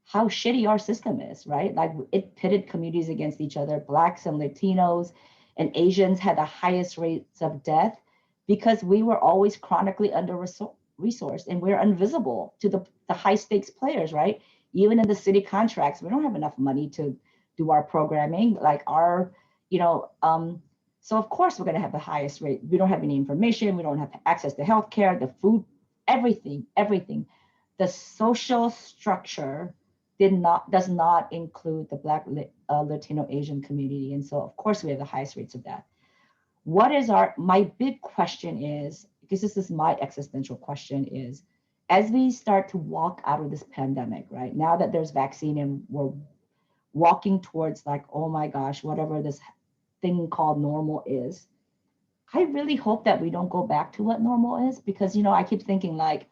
D: how shitty our system is, right? Like, it pitted communities against each other. Blacks and Latinos and Asians had the highest rates of death because we were always chronically under-resourced, and we're invisible to the high stakes players, right? Even in the city contracts, we don't have enough money to do our programming, like our, so of course we're going to have the highest rate. We don't have any information. We don't have access to healthcare, the food, everything. The social structure does not include the Black, Latino, Asian community. And so of course we have the highest rates of that. My big question is, because this is my existential question, is as we start to walk out of this pandemic, right? Now that there's vaccine and we're walking towards like, oh my gosh, whatever this thing called normal is, I really hope that we don't go back to what normal is, because, I keep thinking like,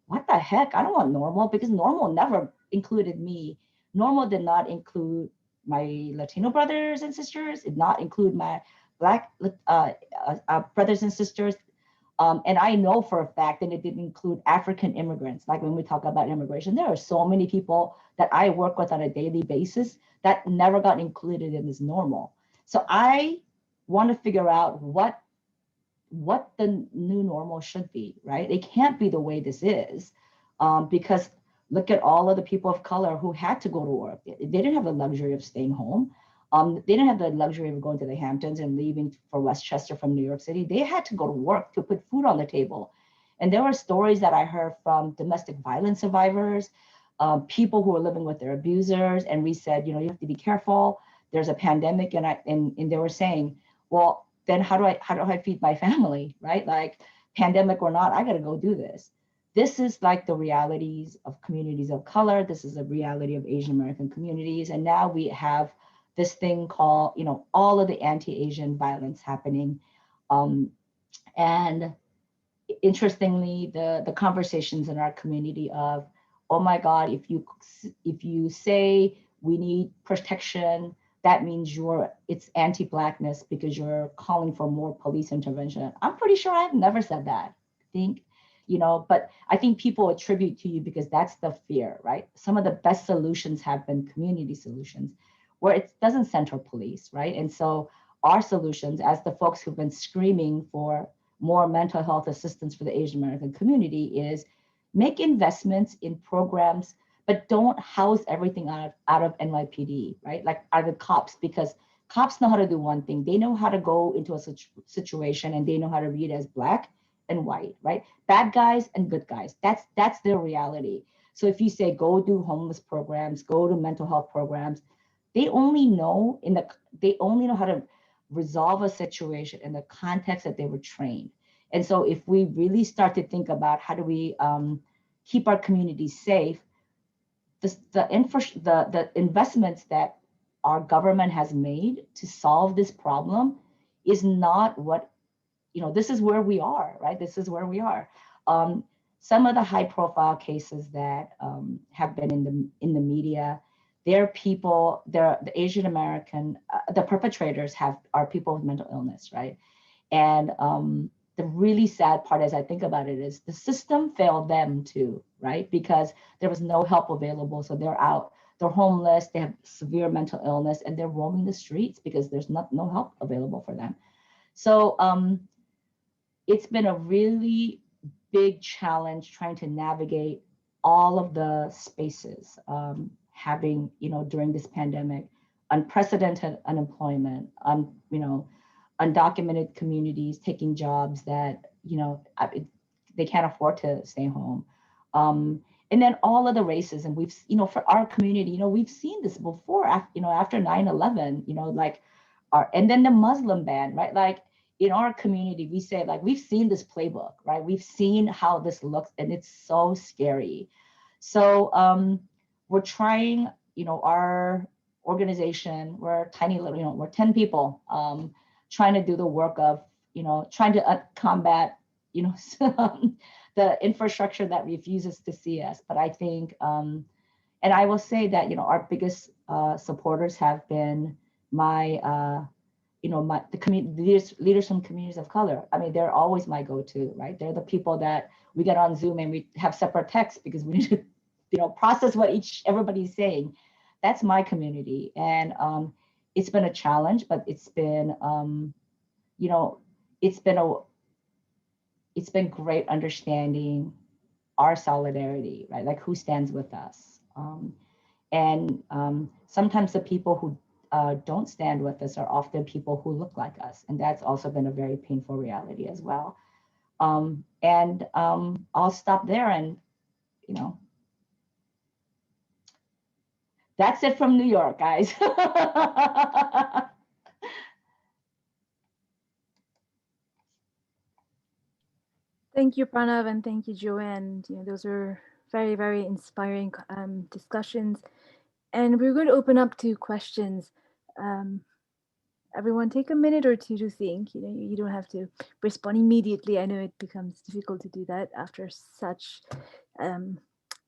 D: what the heck? I don't want normal, because normal never included me. Normal did not include my Latino brothers and sisters. It did not include my Black brothers and sisters. And I know for a fact that it didn't include African immigrants. Like, when we talk about immigration, there are so many people that I work with on a daily basis that never got included in this normal. So I want to figure out what the new normal should be, right? It can't be the way this is, because look at all of the people of color who had to go to work. They didn't have the luxury of staying home. They didn't have the luxury of going to the Hamptons and leaving for Westchester from New York City. They had to go to work to put food on the table. And there were stories that I heard from domestic violence survivors, people who were living with their abusers. And we said, you have to be careful. There's a pandemic. And they were saying, well, then how do I feed my family, right? Like, pandemic or not, I got to go do this. This is like the realities of communities of color. This is a reality of Asian American communities. And now we have this thing called, all of the anti-Asian violence happening. And interestingly, the conversations in our community of, oh my God, if you say we need protection, that means it's anti-Blackness because you're calling for more police intervention. I'm pretty sure I've never said that. But I think people attribute to you because that's the fear, right? Some of the best solutions have been community solutions where it doesn't center police, right? And so our solutions, as the folks who've been screaming for more mental health assistance for the Asian American community, is make investments in programs, but don't house everything out of NYPD, right? Like out of the cops, because cops know how to do one thing. They know how to go into a situation and they know how to read as Black and white, right? Bad guys and good guys. That's their reality. So if you say, go do homeless programs, go to mental health programs, they only know how to resolve a situation in the context that they were trained. And so if we really start to think about how do we keep our communities safe, the investments that our government has made to solve this problem is not what, this is where we are, right? This is where we are. Some of the high profile cases that have been in the media, the Asian American, the perpetrators are people with mental illness, right? And the really sad part as I think about it is the system failed them too, right? Because there was no help available. So they're out, they're homeless, they have severe mental illness, and they're roaming the streets because there's no help available for them. So it's been a really big challenge trying to navigate all of the spaces, having, during this pandemic, unprecedented unemployment, undocumented communities taking jobs that, they can't afford to stay home. And then all of the racism we've, for our community, we've seen this before, after 9/11, and then the Muslim ban, right? Like in our community, we say like, we've seen this playbook, right? We've seen how this looks and it's so scary. So we're trying, our organization, we're tiny little, we're 10 people, trying to do the work of, trying to combat, the infrastructure that refuses to see us. But I think, and I will say that, our biggest supporters have been the leaders from communities of color. I mean, they're always my go-to, right? They're the people that we get on Zoom and we have separate texts because we need to, process what everybody's saying. That's my community. And it's been a challenge, but it's been, it's been great understanding our solidarity, right? Like who stands with us. And sometimes the people who don't stand with us are often people who look like us. And that's also been a very painful reality as well. And I'll stop there and, that's it from New York, guys.
E: Thank you, Pranav, and thank you, Jo-Ann. Those are very, very inspiring discussions. And we're going to open up to questions. Everyone take a minute or two to think. You don't have to respond immediately. I know it becomes difficult to do that after such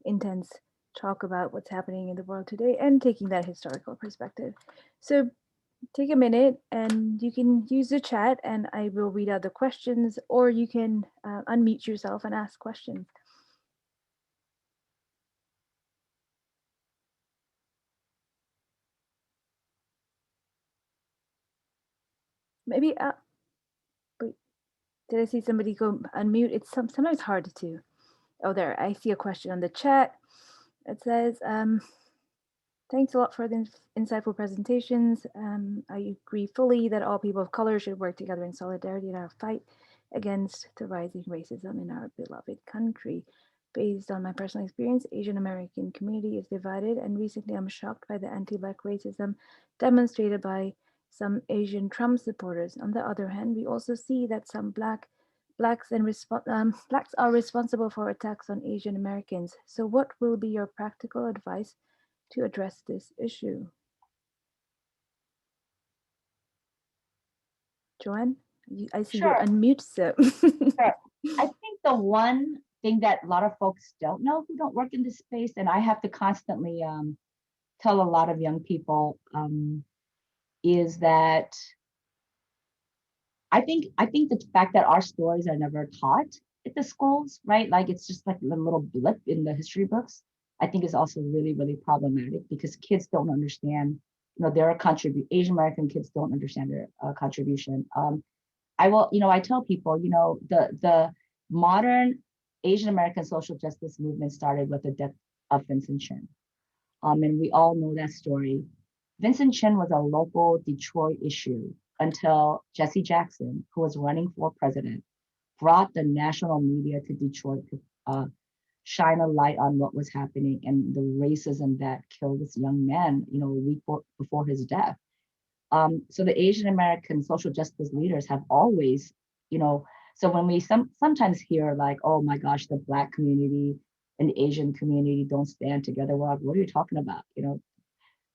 E: intense talk about what's happening in the world today and taking that historical perspective. So take a minute and you can use the chat and I will read out the questions, or you can unmute yourself and ask questions. Maybe, wait, did I see somebody go unmute? It's sometimes hard to. Oh, there, I see a question on the chat. It says, thanks a lot for the insightful presentations. I agree fully that all people of color should work together in solidarity in our fight against the rising racism in our beloved country. Based on my personal experience, Asian American community is divided, and recently I'm shocked by the anti-Black racism demonstrated by some Asian Trump supporters. On the other hand, we also see that some blacks are responsible for attacks on Asian Americans. So what will be your practical advice to address this issue? Jo-Ann, I see you're
D: Sure.
E: unmute, so.
D: Sure. I think the one thing that a lot of folks don't know who don't work in this space, and I have to constantly tell a lot of young people, is that I think the fact that our stories are never taught at the schools, right? Like it's just like a little blip in the history books. I think is also really, really problematic because kids don't understand, their Asian American kids don't understand their contribution. I tell people, the modern Asian American social justice movement started with the death of Vincent Chen. And we all know that story. Vincent Chen was a local Detroit issue until Jesse Jackson, who was running for president, brought the national media to Detroit to shine a light on what was happening and the racism that killed this young man, a week before his death. So the Asian American social justice leaders have always, so when we sometimes hear like, oh my gosh, the Black community and the Asian community don't stand together. Well, what are you talking about?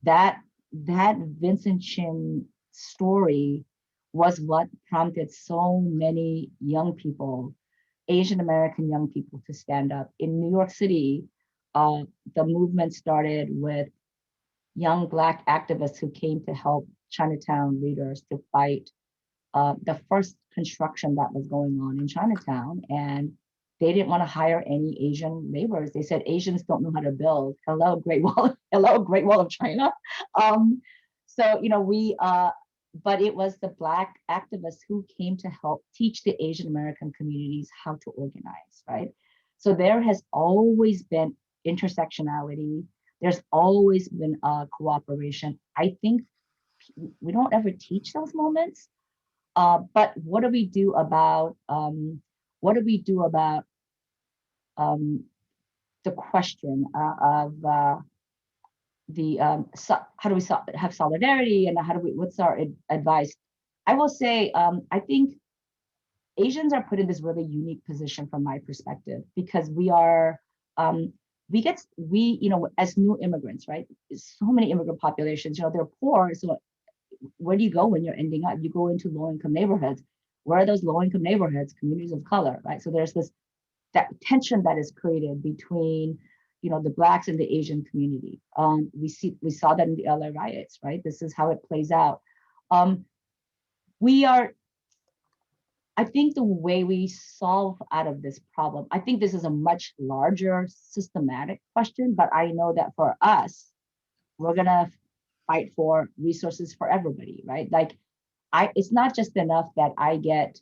D: That Vincent Chin story was what prompted so many young people, Asian American young people, to stand up. In New York City, the movement started with young Black activists who came to help Chinatown leaders to fight the first construction that was going on in Chinatown. And they didn't want to hire any Asian laborers. They said Asians don't know how to build. Hello, Great Wall of China. But it was the Black activists who came to help teach the Asian American communities how to organize, right? So there has always been intersectionality. There's always been cooperation. I think we don't ever teach those moments. But what do we do about the question of how do we have solidarity, and what's our advice? I will say, I think Asians are put in this really unique position from my perspective because we are, as new immigrants, right? So many immigrant populations, they're poor. So where do you go when you're ending up? You go into low-income neighborhoods. Where are those low-income neighborhoods? Communities of color, right? So there's that tension that is created between, the Blacks and the Asian community. We saw that in the LA riots, right? This is how it plays out. I think the way we solve out of this problem, I think this is a much larger systematic question, but I know that for us, we're gonna fight for resources for everybody, right? Like, it's not just enough that I get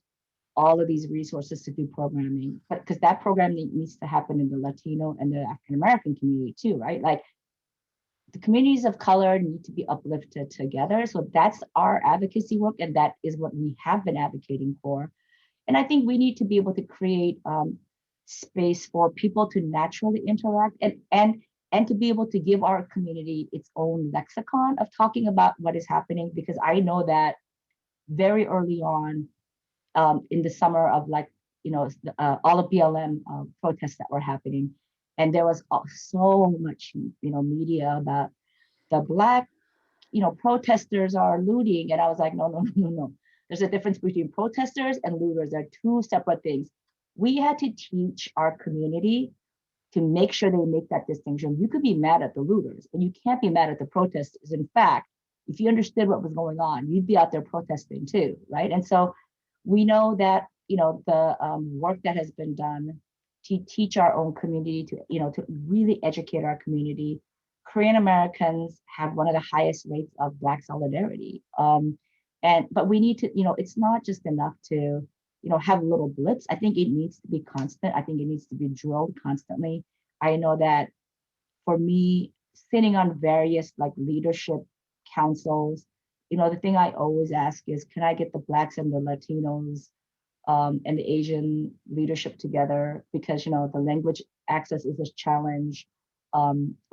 D: all of these resources to do programming, but because that programming needs to happen in the Latino and the African American community too, right? Like, the communities of color need to be uplifted together. So that's our advocacy work, and that is what we have been advocating for. And I think we need to be able to create space for people to naturally interact and to be able to give our community its own lexicon of talking about what is happening. Because I know that very early on in the summer of all of BLM protests that were happening, and there was so much media about the Black protesters are looting, and I was like, no. There's a difference between protesters and looters. They're two separate things. We had to teach our community to make sure they make that distinction. You could be mad at the looters, but you can't be mad at the protesters. In fact, if you understood what was going on, you'd be out there protesting too, right? And so we know that the work that has been done to teach our own community, to really educate our community. Korean Americans have one of the highest rates of Black solidarity. But we need to, it's not just enough to, have little blips. I think it needs to be constant. I think it needs to be drilled constantly. I know that for me, sitting on various like leadership councils, the thing I always ask is, can I get the Blacks and the Latinos and the Asian leadership together? Because, the language access is a challenge.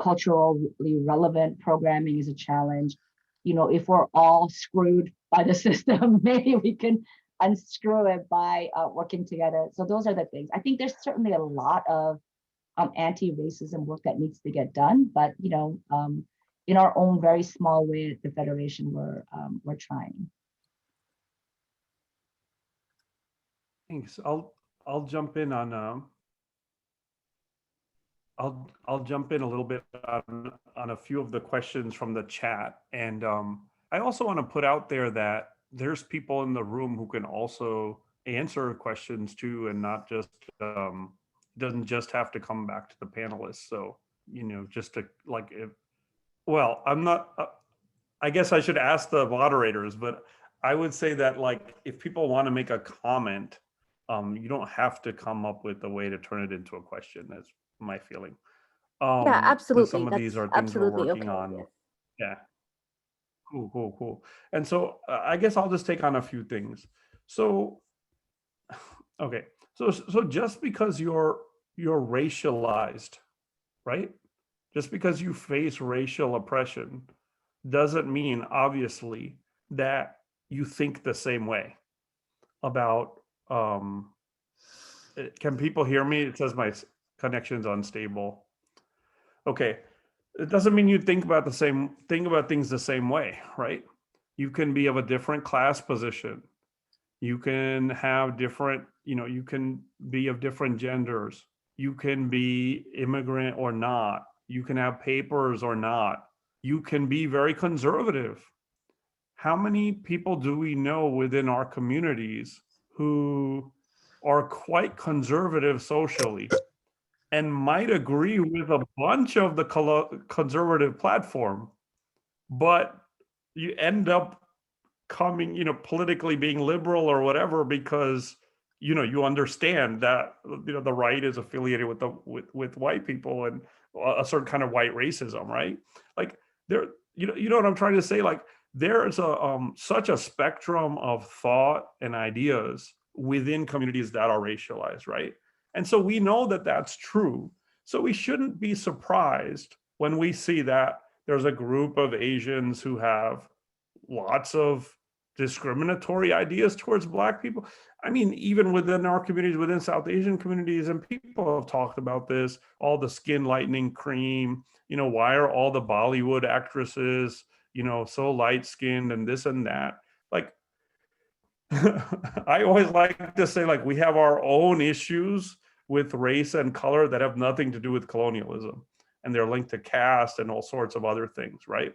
D: Culturally relevant programming is a challenge. If we're all screwed by the system, maybe we can unscrew it by working together. So those are the things. I think there's certainly a lot of anti-racism work that needs to get done, but in our own very small way at the Federation, we're trying.
B: Thanks. I'll jump in on I'll jump in a little bit on a few of the questions from the chat, and I also want to put out there that there's people in the room who can also answer questions too, and not just doesn't just have to come back to the panelists. So just to like, I'm not. I guess I should ask the moderators, but I would say that like if people want to make a comment, you don't have to come up with a way to turn it into a question. That's my feeling.
E: Yeah, absolutely.
B: Some of these are things we're working on.
E: Yes.
B: Yeah. Cool. And so I guess I'll just take on a few things. So, okay. So just because you're racialized, right? Just because you face racial oppression doesn't mean, obviously, that you think the same way about, can people hear me? It says my connection's unstable. Okay. It doesn't mean you think about things the same way, right? You can be of a different class position. You can have different, you can be of different genders. You can be immigrant or not. You can have papers or not. You can be very conservative. How many people do we know within our communities who are quite conservative socially and might agree with a bunch of the conservative platform, but you end up coming, politically being liberal or whatever, because, you understand that, the right is affiliated with white people and a certain kind of white racism, right? Like there, you know what I'm trying to say? Like there's such a spectrum of thought and ideas within communities that are racialized, right? And so we know that that's true. So we shouldn't be surprised when we see that there's a group of Asians who have lots of discriminatory ideas towards Black people. I mean, even within our communities, within South Asian communities, and people have talked about this, all the skin lightening cream, why are all the Bollywood actresses, so light skinned and this and that? Like, I always like to say, like, we have our own issues with race and color that have nothing to do with colonialism, and they're linked to caste and all sorts of other things, right?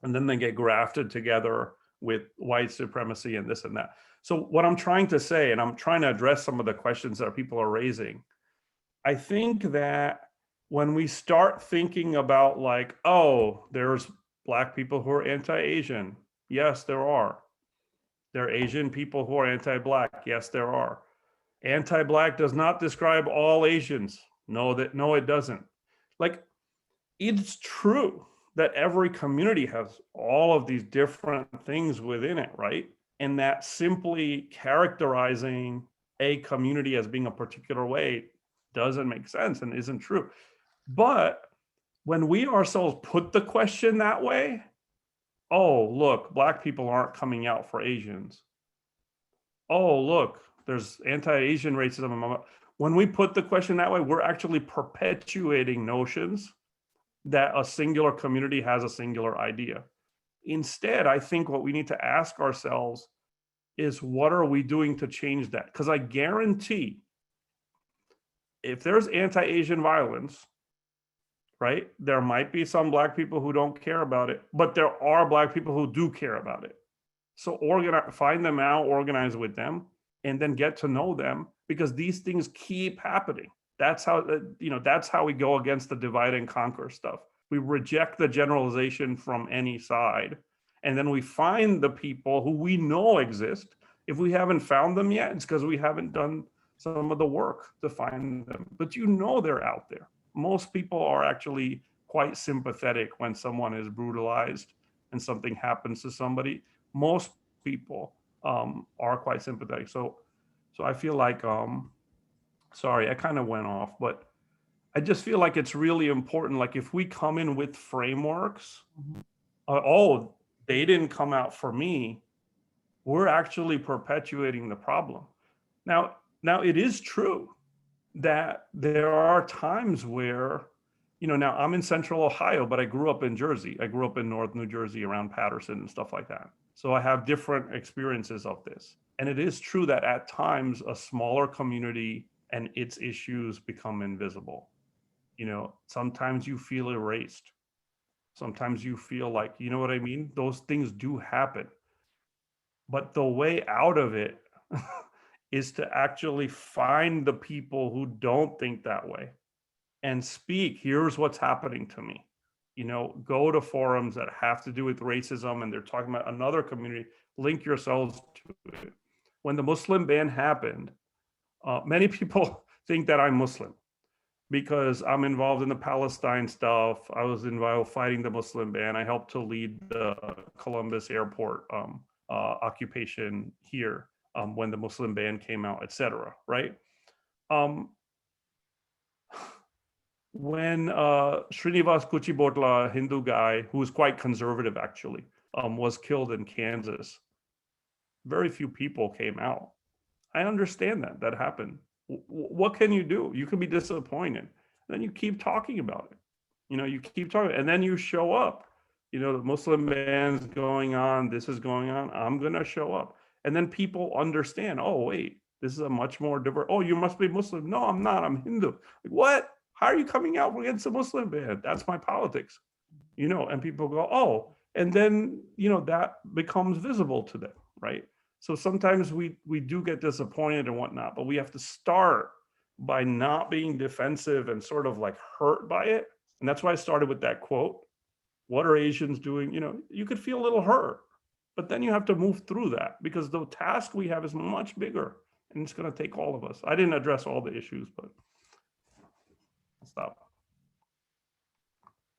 B: And then they get grafted together with white supremacy and this and that. So what I'm trying to say, and I'm trying to address some of the questions that people are raising, I think that when we start thinking about like, oh, there's Black people who are anti-Asian. Yes, there are. There are Asian people who are anti-Black. Yes, there are. Anti-Black does not describe all Asians. No, it doesn't. Like, it's true that every community has all of these different things within it, right? And that simply characterizing a community as being a particular way doesn't make sense and isn't true. But when we ourselves put the question that way, oh, look, Black people aren't coming out for Asians. Oh, look, there's anti-Asian racism. When we put the question that way, we're actually perpetuating notions that a singular community has a singular idea. Instead, I think what we need to ask ourselves is, what are we doing to change that? Because I guarantee if there's anti-Asian violence, right, there might be some Black people who don't care about it, but there are Black people who do care about it. So find them out, organize with them, and then get to know them, because these things keep happening. That's how, that's how we go against the divide and conquer stuff. We reject the generalization from any side, And then we find the people who we know exist. If we haven't found them yet, it's because we haven't done some of the work to find them. But you know they're out there. Most people are actually quite sympathetic when someone is brutalized and something happens to somebody. Most people are quite sympathetic. So I feel like, sorry, I kind of went off, but I just feel like it's really important. Like if we come in with frameworks, oh, they didn't come out for me, we're actually perpetuating the problem. Now it is true that there are times where, now I'm in Central Ohio, but I grew up in Jersey. I grew up in North New Jersey around Patterson and stuff like that. So I have different experiences of this. And it is true that at times a smaller community and its issues become invisible. Sometimes you feel erased. Sometimes you feel like, you know what I mean? Those things do happen. But the way out of it is to actually find the people who don't think that way and speak. Here's what's happening to me. Go to forums that have to do with racism and they're talking about another community, link yourselves to it. When the Muslim ban happened, many people think that I'm Muslim because I'm involved in the Palestine stuff. I was involved fighting the Muslim ban. I helped to lead the Columbus airport occupation here when the Muslim ban came out, etc. Right? When Srinivas Kuchibhotla, a Hindu guy who was quite conservative actually, was killed in Kansas, very few people came out. I understand that happened. What can you do? You can be disappointed. Then you keep talking about it. You keep talking, and then you show up. The Muslim ban's going on, this is going on, I'm gonna show up. And then people understand, oh, wait, this is a much more diverse, oh, you must be Muslim. No, I'm not, I'm Hindu. Like, what? How are you coming out against the Muslim ban? That's my politics. And people go, oh, and then, that becomes visible to them, right? So sometimes we do get disappointed and whatnot, but we have to start by not being defensive and sort of like hurt by it. And that's why I started with that quote. What are Asians doing? You could feel a little hurt, but then you have to move through that because the task we have is much bigger and it's going to take all of us. I didn't address all the issues, but I'll stop.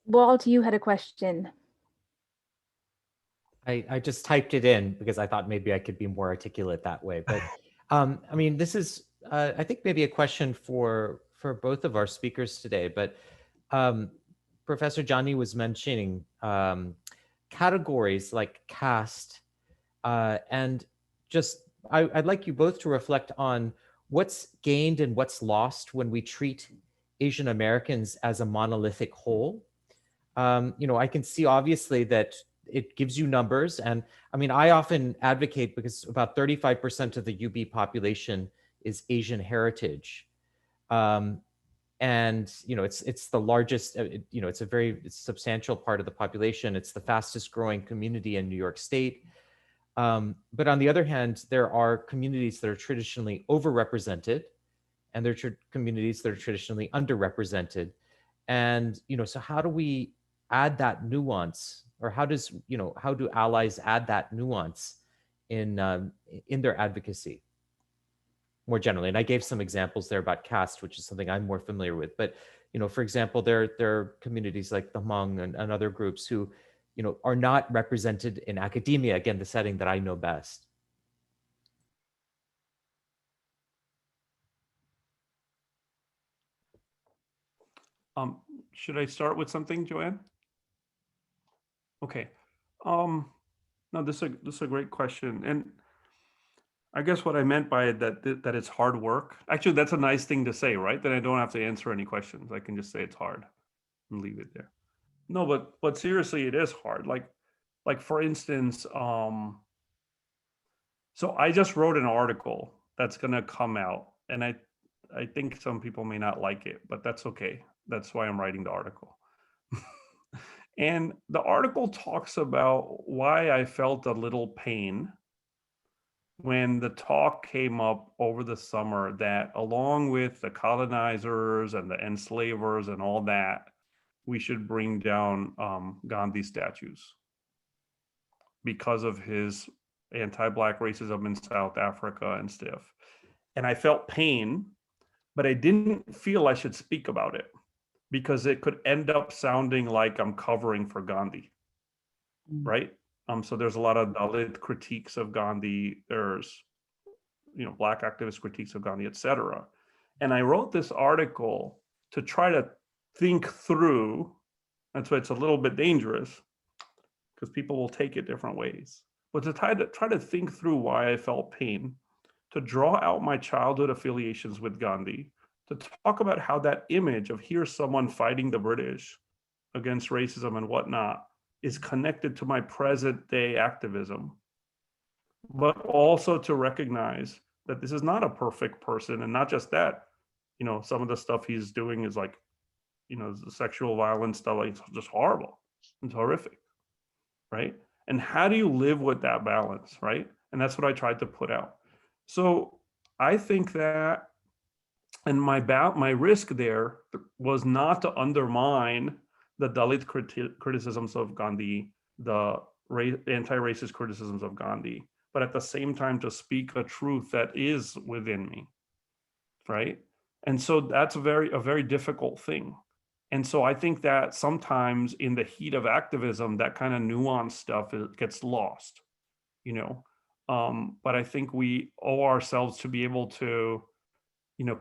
E: Walt, you had a question.
F: I just typed it in because I thought maybe I could be more articulate that way. But this is, I think, maybe a question for both of our speakers today. But Professor Jani was mentioning categories like caste, and just I'd like you both to reflect on what's gained and what's lost when we treat Asian Americans as a monolithic whole. I can see obviously that it gives you numbers. And I often advocate because about 35% of the UB population is Asian heritage. And, it's the largest, it's a very substantial part of the population. It's the fastest growing community in New York State. But on the other hand, there are communities that are traditionally overrepresented and there are communities that are traditionally underrepresented. And, so how do we add that nuance, or how do allies add that nuance in their advocacy more generally? And I gave some examples there about caste, which is something I'm more familiar with. But, for example, there are communities like the Hmong and other groups who, are not represented in academia, again, the setting that I know best.
B: Should I start with something, Jo-Ann? Okay. No, this is a great question. And I guess what I meant by it, that it's hard work. Actually, that's a nice thing to say, right? That I don't have to answer any questions. I can just say it's hard and leave it there. No, but seriously, it is hard. Like for instance, so I just wrote an article that's gonna come out, and I think some people may not like it, but that's okay. That's why I'm writing the article. And the article talks about why I felt a little pain when the talk came up over the summer that along with the colonizers and the enslavers and all that, we should bring down Gandhi statues. because of his anti-Black racism in South Africa and stuff. And I felt pain, but I didn't feel I should speak about it because it could end up sounding like I'm covering for Gandhi, right? So there's a lot of Dalit critiques of Gandhi. There's, Black activist critiques of Gandhi, etc. And I wrote this article to try to think through. That's why it's a little bit dangerous, because people will take it different ways. But to try to think through why I felt pain, to draw out my childhood affiliations with Gandhi, to talk about how that image of here's someone fighting the British against racism and whatnot is connected to my present day activism, but also to recognize that this is not a perfect person. And not just that, some of the stuff he's doing is like, the sexual violence stuff, like, it's just horrible. It's horrific, right? And how do you live with that balance, right? And that's what I tried to put out. So I think that, and my risk there was not to undermine the Dalit criticisms of Gandhi, the anti-racist criticisms of Gandhi, but at the same time to speak a truth that is within me, right? And so that's a very difficult thing. And so I think that sometimes in the heat of activism, that kind of nuanced stuff gets lost, but I think we owe ourselves to be able to,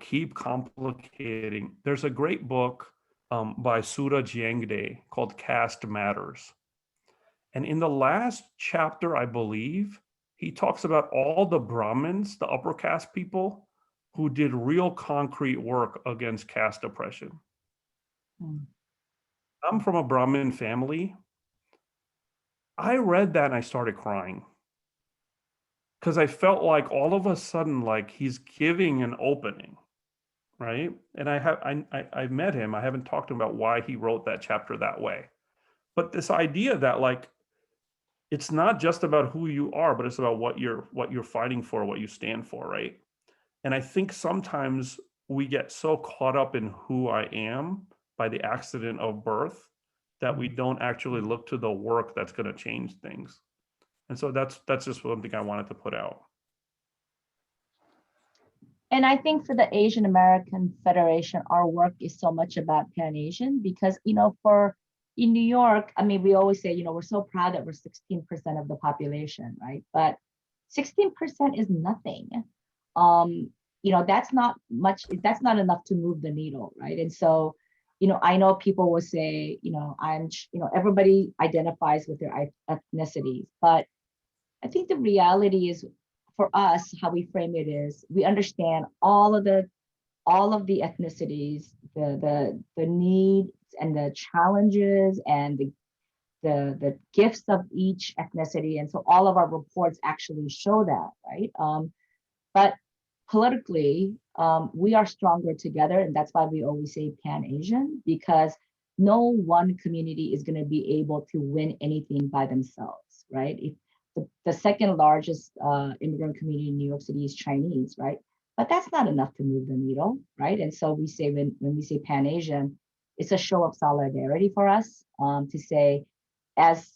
B: keep complicating. There's a great book by Sura Jiangde called Caste Matters. And in the last chapter, I believe, he talks about all the Brahmins, the upper caste people, who did real concrete work against caste oppression. I'm from a Brahmin family. I read that and I started crying because I felt like all of a sudden, like, he's giving an opening, right? And I met him. I haven't talked to him about why he wrote that chapter that way. But this idea that, like, it's not just about who you are, but it's about what you're fighting for, what you stand for, right? And I think sometimes we get so caught up in who I am by the accident of birth that we don't actually look to the work that's going to change things. And so that's just one thing I wanted to put out.
D: And I think for the Asian American Federation, our work is so much about Pan-Asian because, in New York, I mean, we always say, we're so proud that we're 16% of the population, right? But 16% is nothing. That's not much, that's not enough to move the needle, right? And so, I know people will say, everybody identifies with their ethnicities, but I think the reality is, for us, how we frame it is, we understand all of the ethnicities, the needs and the challenges and the gifts of each ethnicity, and so all of our reports actually show that, right? But politically, we are stronger together, and that's why we always say Pan-Asian, because no one community is going to be able to win anything by themselves, right? If the second largest immigrant community in New York City is Chinese, right? But that's not enough to move the needle, right? And so we say, when we say Pan-Asian, it's a show of solidarity for us to say, as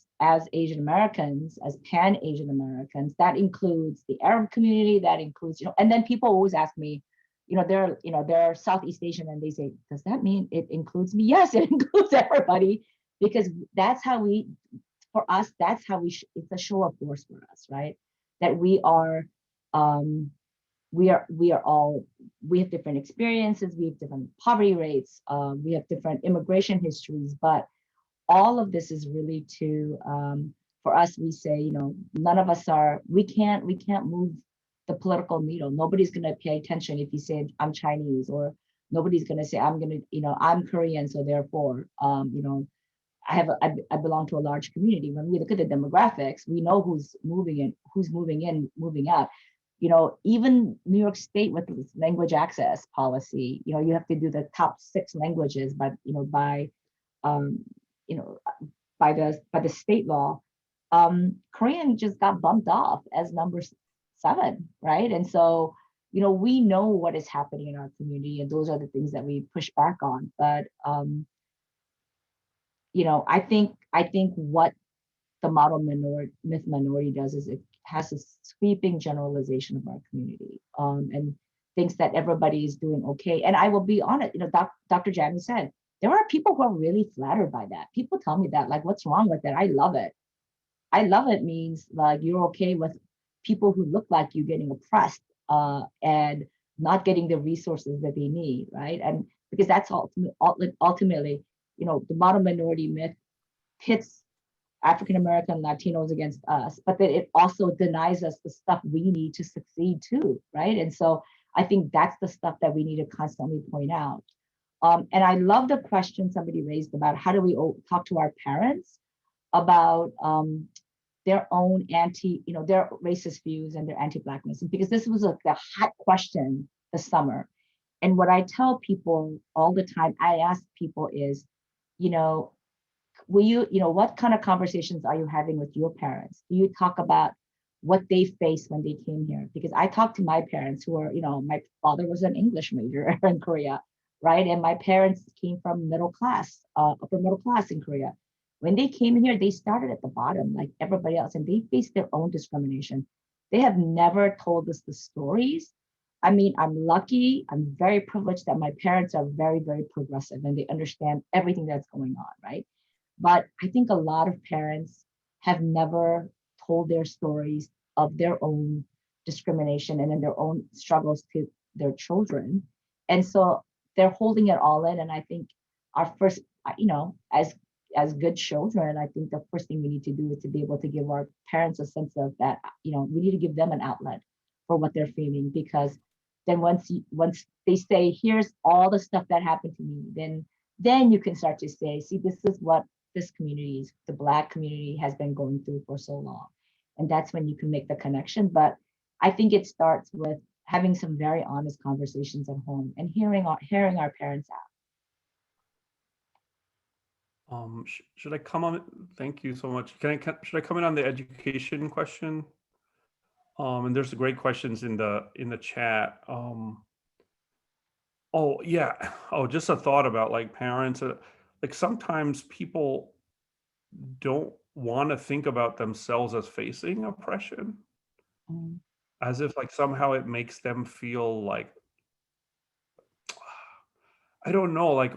D: Asian Americans, as Pan-Asian Americans, that includes the Arab community, that includes, and then people always ask me, they're Southeast Asian, and they say, does that mean it includes me? Yes, it includes everybody, because that's how we, for us, that's how it's a show of force for us, right? That we are all, we have different experiences, we have different poverty rates, we have different immigration histories, but all of this is really to, for us, we say, none of us are, we can't move the political needle. Nobody's going to pay attention if you say I'm Chinese, or nobody's going to say I'm Korean, so therefore, I belong to a large community. When we look at the demographics, we know who's moving in, moving out. Even New York State with this language access policy, you have to do the top 6 languages, but by the state law, Korean just got bumped off as number 7, right? And so, we know what is happening in our community, and those are the things that we push back on. But I think what the model myth minority does is it has a sweeping generalization of our community, and thinks that everybody is doing okay. And I will be honest, Dr. Jani said, there are people who are really flattered by that. People tell me that, like, what's wrong with it? I love it. I love it means like you're okay with people who look like you getting oppressed and not getting the resources that they need, right? And because that's ultimately, the model minority myth pits African American Latinos against us, but that it also denies us the stuff we need to succeed too, right? And so I think that's the stuff that we need to constantly point out. And I love the question somebody raised about how do we talk to our parents about their own their racist views and their anti-Blackness, because this was the hot question this summer. And what I tell people all the time, I ask people is, what kind of conversations are you having with your parents? Do you talk about what they faced when they came here? Because I talked to my parents who are, my father was an English major in Korea, right? And my parents came from upper middle class in Korea. When they came here, they started at the bottom like everybody else, and they faced their own discrimination. They have never told us the stories. I mean, I'm lucky, I'm very privileged that my parents are very, very progressive and they understand everything that's going on, right? But I think a lot of parents have never told their stories of their own discrimination and in their own struggles to their children. And so they're holding it all in. And I think our first, as good children, I think the first thing we need to do is to be able to give our parents a sense of that, we need to give them an outlet for what they're feeling, because then once they say, here's all the stuff that happened to me, then you can start to say, see, this is what this community, the Black community, has been going through for so long. And that's when you can make the connection. But I think it starts with having some very honest conversations at home and hearing our parents out.
B: Should I come on? Thank you so much. Should I come in on the education question? And there's great questions in the chat. Oh yeah. Oh, just a thought about like parents. Like sometimes people don't want to think about themselves as facing oppression, as if like somehow it makes them feel like, I don't know, like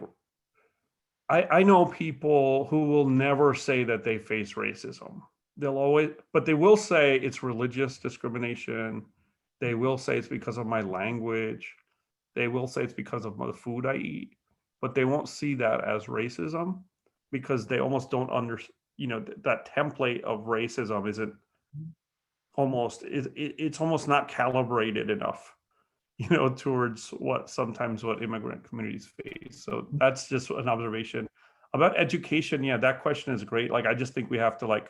B: I know people who will never say that they face racism. But they will say it's religious discrimination. They will say it's because of my language. They will say it's because of the food I eat, but they won't see that as racism because they almost don't understand, that template of racism isn't it's almost not calibrated enough, towards what immigrant communities face. So that's just an observation about education. Yeah, that question is great. Like, I just think we have to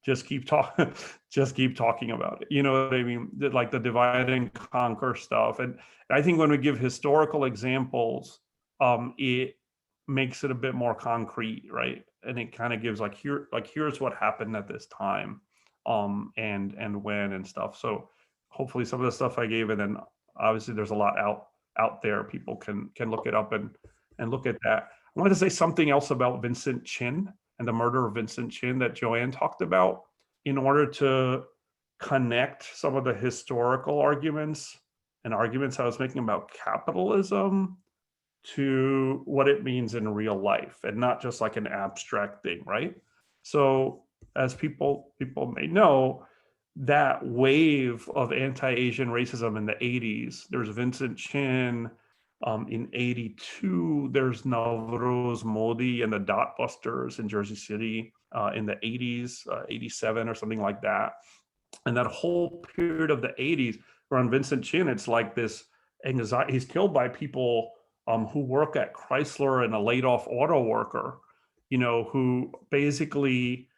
B: just keep talking about it. You know what I mean? Like the divide and conquer stuff. And I think when we give historical examples, it makes it a bit more concrete, right? And it kind of gives here's what happened at this time, and when and stuff. So hopefully some of the stuff I gave, and then obviously there's a lot out there. People can look it up and look at that. I wanted to say something else about Vincent Chen and the murder of Vincent Chen that Jo-Ann talked about, in order to connect some of the historical arguments I was making about capitalism to what it means in real life, and not just like an abstract thing, right? So as people may know, that wave of anti-Asian racism in the 80s, there's Vincent Chen. In 82, there's Navroz Modi and the Dot Busters in Jersey City in the 80s, 87 or something like that. And that whole period of the 80s around Vincent Chen, it's like this anxiety. He's killed by people who work at Chrysler, and a laid off auto worker, who basically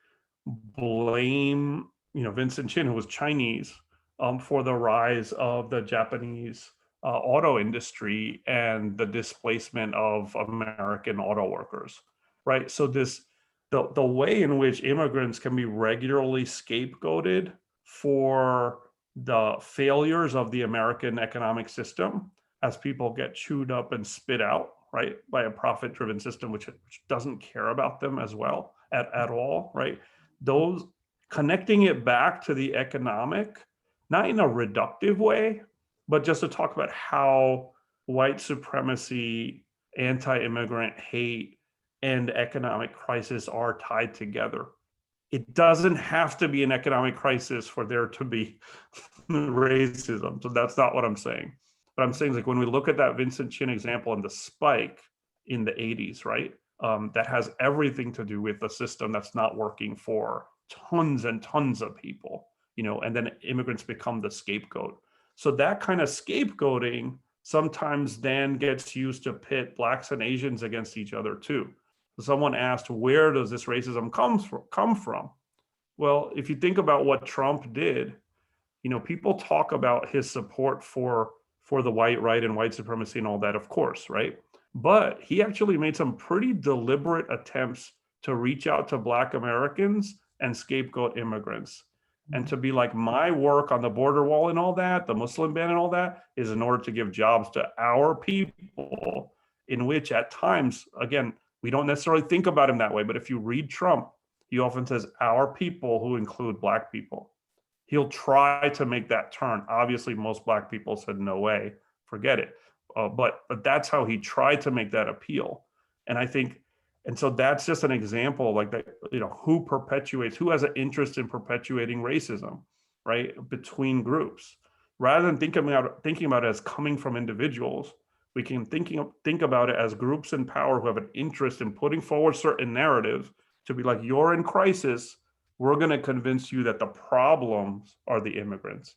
B: blame, Vincent Chen, who was Chinese, for the rise of the Japanese auto industry and the displacement of American auto workers, right? So the way in which immigrants can be regularly scapegoated for the failures of the American economic system, as people get chewed up and spit out, right, by a profit-driven system which doesn't care about them as well at all, right? those connecting it back to the economic, not in a reductive way, but just to talk about how white supremacy, anti-immigrant hate, and economic crisis are tied together. It doesn't have to be an economic crisis for there to be racism. So that's not what I'm saying. But I'm saying, like, when we look at that Vincent Chin example and the spike in the 80s, right? That has everything to do with the system that's not working for tons and tons of people, and then immigrants become the scapegoat. So that kind of scapegoating sometimes then gets used to pit Blacks and Asians against each other too. Someone asked, where does this racism come from? Well, if you think about what Trump did, people talk about his support for the white right and white supremacy and all that, of course, right? But he actually made some pretty deliberate attempts to reach out to Black Americans and scapegoat immigrants. And to be like, my work on the border wall and all that, the Muslim ban and all that, is in order to give jobs to our people, in which at times, again, we don't necessarily think about him that way, but if you read Trump, he often says our people, who include Black people. He'll try to make that turn. Obviously, most Black people said, no way, forget it. But that's how he tried to make that appeal. And I think, and so that's just an example, like that, who has an interest in perpetuating racism, right, between groups. Rather than thinking about it as coming from individuals, we can think about it as groups in power who have an interest in putting forward certain narratives to be like, you're in crisis, we're going to convince you that the problems are the immigrants,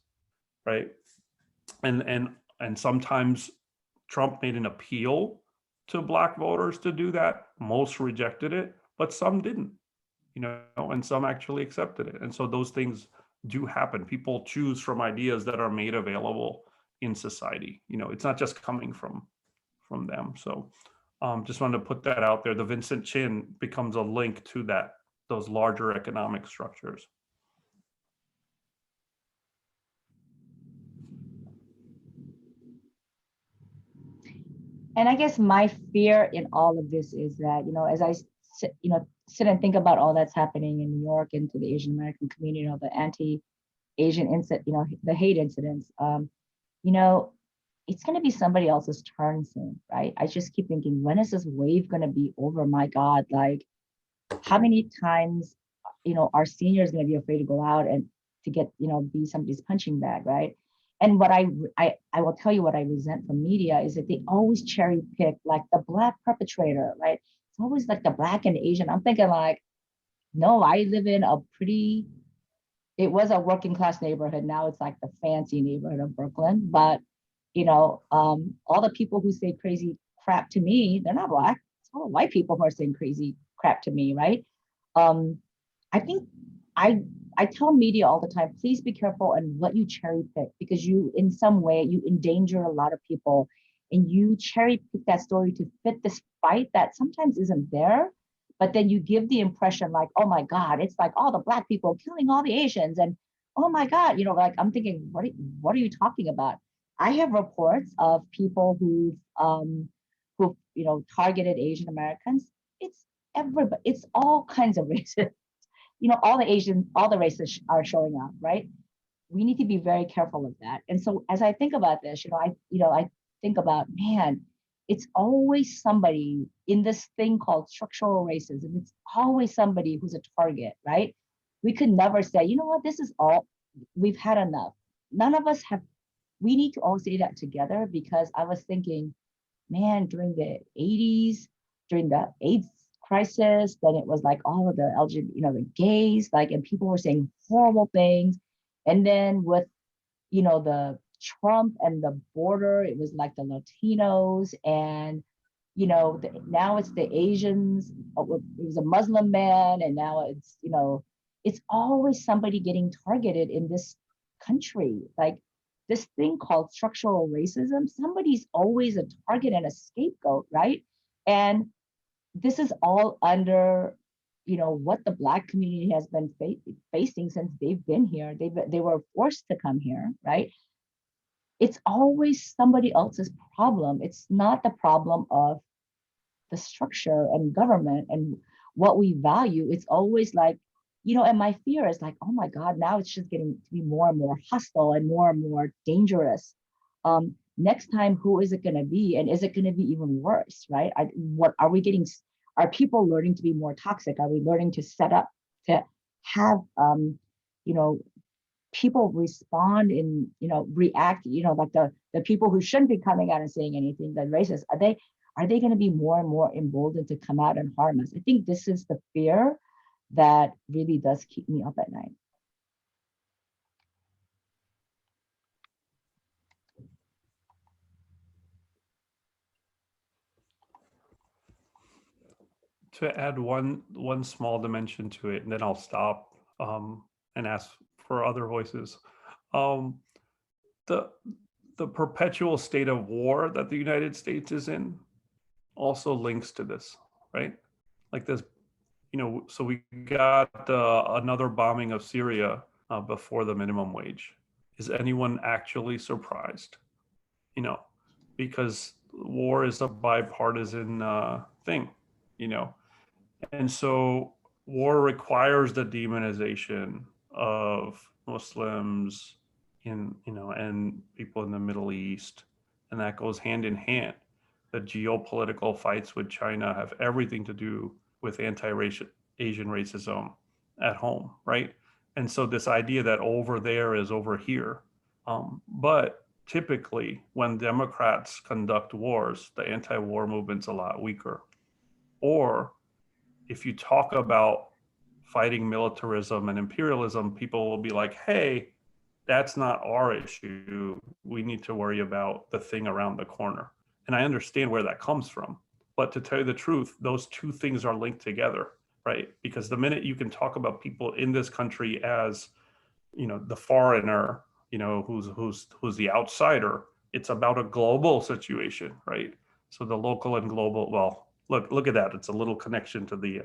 B: right? And sometimes Trump made an appeal to Black voters to do that. Most rejected it, but some didn't, and some actually accepted it. And so those things do happen. People choose from ideas that are made available in society. It's not just coming from them. So just wanted to put that out there. The Vincent Chin becomes a link to those larger economic structures.
D: And I guess my fear in all of this is that, as I sit and think about all that's happening in New York and to the Asian American community, the anti-Asian incident, the hate incidents, it's going to be somebody else's turn soon, right? I just keep thinking, when is this wave going to be over? My God, like, how many times, our seniors going to be afraid to go out and to get, be somebody's punching bag, right? And what I will tell you what I resent from media is that they always cherry pick like the Black perpetrator, right? It's always like the Black and Asian. I'm thinking like, no, I live in it was a working class neighborhood. Now it's like the fancy neighborhood of Brooklyn. But, all the people who say crazy crap to me, they're not Black. It's all white people who are saying crazy crap to me, right? I think I tell media all the time, please be careful on what you cherry pick, because you, in some way, you endanger a lot of people, and you cherry pick that story to fit this fight that sometimes isn't there. But then you give the impression like, oh my God, it's like all the Black people killing all the Asians, and oh my God, like I'm thinking, what are you talking about? I have reports of people who targeted Asian Americans. It's everybody. It's all kinds of races. All the races are showing up, right? We need to be very careful of that. And so as I think about this, I think about, man, it's always somebody in this thing called structural racism. It's always somebody who's a target, right? We could never say, you know what, this is all, we've had enough. None of us have, we need to all say that together, because I was thinking, man, during the 80s, during the AIDS crisis, then it was like all of the LGBT, the gays, like, and people were saying horrible things. And then with, the Trump and the border, it was like the Latinos, and, now it's the Asians. It was a Muslim man, and now it's always somebody getting targeted in this country. Like this thing called structural racism, somebody's always a target and a scapegoat, right? And this is all under, what the Black community has been facing since they've been here. They were forced to come here, right? It's always somebody else's problem. It's not the problem of the structure and government and what we value. It's always like and my fear is like, oh my God, now it's just getting to be more and more hostile and more dangerous. Next time, who is it going to be? And is it going to be even worse, right? What are we getting? Are people learning to be more toxic? Are we learning to set up to have, people respond in, react, like the people who shouldn't be coming out and saying anything, the racists, are they going to be more and more emboldened to come out and harm us? I think this is the fear that really does keep me up at night.
B: To add one small dimension to it, and then I'll stop and ask for other voices. The perpetual state of war that the United States is in also links to this, right? Like this, so we got another bombing of Syria before the minimum wage. Is anyone actually surprised? Because war is a bipartisan thing, and so war requires the demonization of Muslims and people in the Middle East, and that goes hand in hand. The geopolitical fights with China have everything to do with anti-Asian racism at home, right? And so this idea that over there is over here, but typically when Democrats conduct wars, the anti-war movement's a lot weaker. Or if you talk about fighting militarism and imperialism, people will be like, hey, that's not our issue. We need to worry about the thing around the corner. And I understand where that comes from. But to tell you the truth, those two things are linked together, right? Because the minute you can talk about people in this country as, the foreigner, who's the outsider, it's about a global situation, right? So the local and global, well, look at that. It's a little connection to the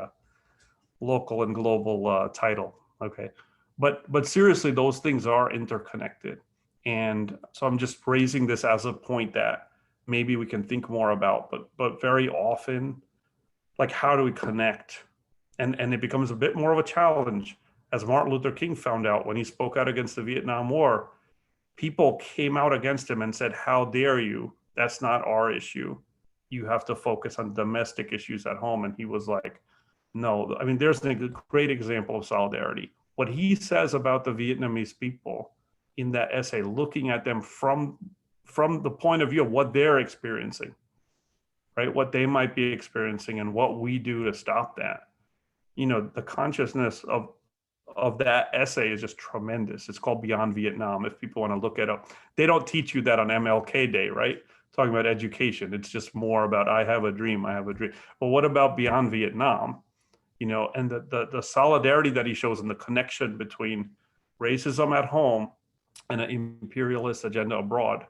B: local and global title, okay? But seriously, those things are interconnected. And so I'm just raising this as a point that maybe we can think more about, but very often, like, how do we connect? And it becomes a bit more of a challenge. As Martin Luther King found out when he spoke out against the Vietnam War, people came out against him and said, how dare you? That's not our issue. You have to focus on domestic issues at home. And he was like, no, I mean, there's a great example of solidarity. What he says about the Vietnamese people in that essay, looking at them from the point of view of what they're experiencing, right? What they might be experiencing and what we do to stop that. The consciousness of that essay is just tremendous. It's called Beyond Vietnam, if people want to look it up. They don't teach you that on MLK Day, right? Talking about education. It's just more about, I have a dream. But what about Beyond Vietnam? And the solidarity that he shows and the connection between racism at home and an imperialist agenda abroad.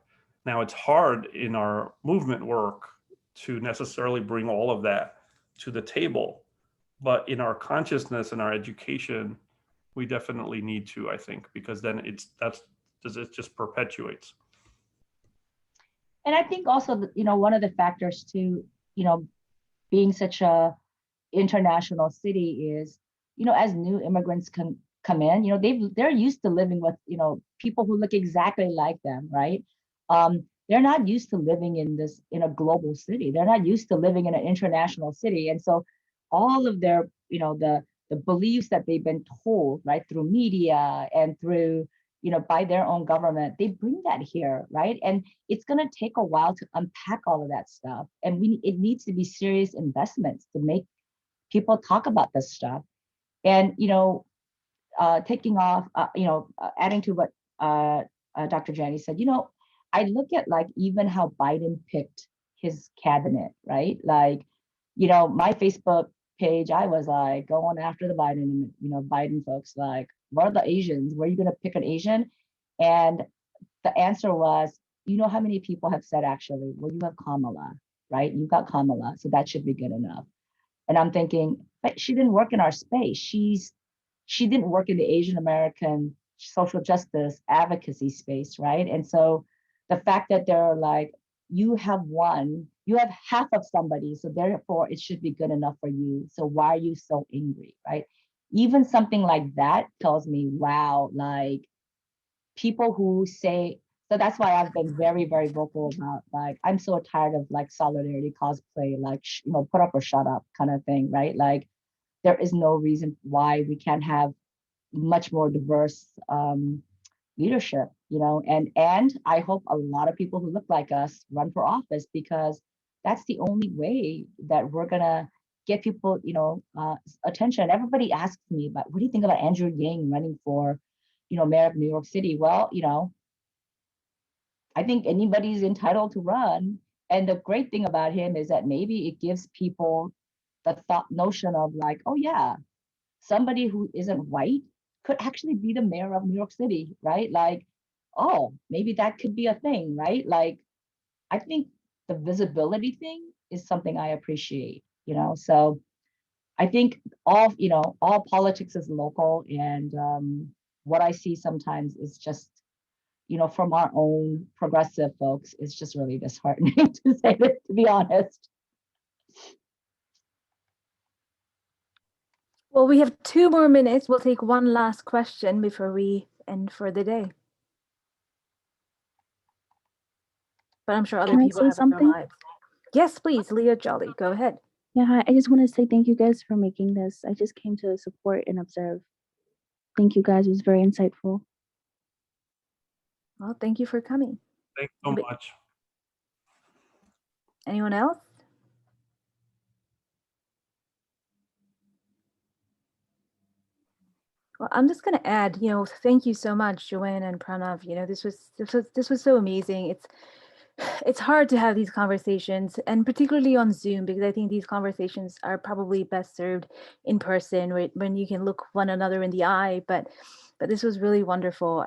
B: Now, it's hard in our movement work to necessarily bring all of that to the table, but in our consciousness and our education, we definitely need to, I think, because then it just perpetuates.
D: And I think also, one of the factors to, being such a international city is, as new immigrants can come in, they're used to living with, people who look exactly like them, right? They're not used to living in a global city. They're not used to living in an international city. And so all of their, the beliefs that they've been told, right, through media and through, by their own government, they bring that here, right? And it's going to take a while to unpack all of that stuff. And it needs to be serious investments to make people talk about this stuff. And, taking off, adding to what Dr. Jani said, I look at like even how Biden picked his cabinet, right? Like, my Facebook page, I was like going after the Biden folks, like, what are the Asians? Were you going to pick an Asian? And the answer was, how many people have said, actually, well, you have Kamala, right? You got Kamala, so that should be good enough. And I'm thinking, but she didn't work in our space. She didn't work in the Asian American social justice advocacy space, right? And so the fact that they're like, you have half of somebody, so therefore it should be good enough for you. So why are you so angry, right? even something like that tells me, wow, like people who say, so that's why I've been very, very vocal about, like, I'm so tired of like solidarity cosplay, like, put up or shut up kind of thing, right? Like, there is no reason why we can't have much more diverse leadership, and I hope a lot of people who look like us run for office, because that's the only way that we're gonna get people, attention. Everybody asks me about, what do you think about Andrew Yang running for, mayor of New York City? Well, I think anybody's entitled to run. And the great thing about him is that maybe it gives people the thought notion of like, oh yeah, somebody who isn't white could actually be the mayor of New York City, right? Like, oh, maybe that could be a thing, right? Like, I think the visibility thing is something I appreciate, So I think all politics is local, and what I see sometimes is just, from our own progressive folks, it's just really disheartening to say this, to be honest.
E: Well, we have 2 more minutes. We'll take one last question before we end for the day. But I'm sure other
G: Can I
E: people
G: say
E: have their
G: something?
E: lives. Yes, please, Leah Jolly, go ahead.
G: Yeah, hi. I just want to say thank you guys for making this. I just came to support and observe. Thank you guys. It was very insightful.
E: Well, thank you for coming.
B: Thanks so much.
E: Anyone else? Well, I'm just going to add, thank you so much, Jo-Ann and Pranav. This was so amazing. It's hard to have these conversations, and particularly on Zoom, because I think these conversations are probably best served in person, when you can look one another in the eye. But this was really wonderful.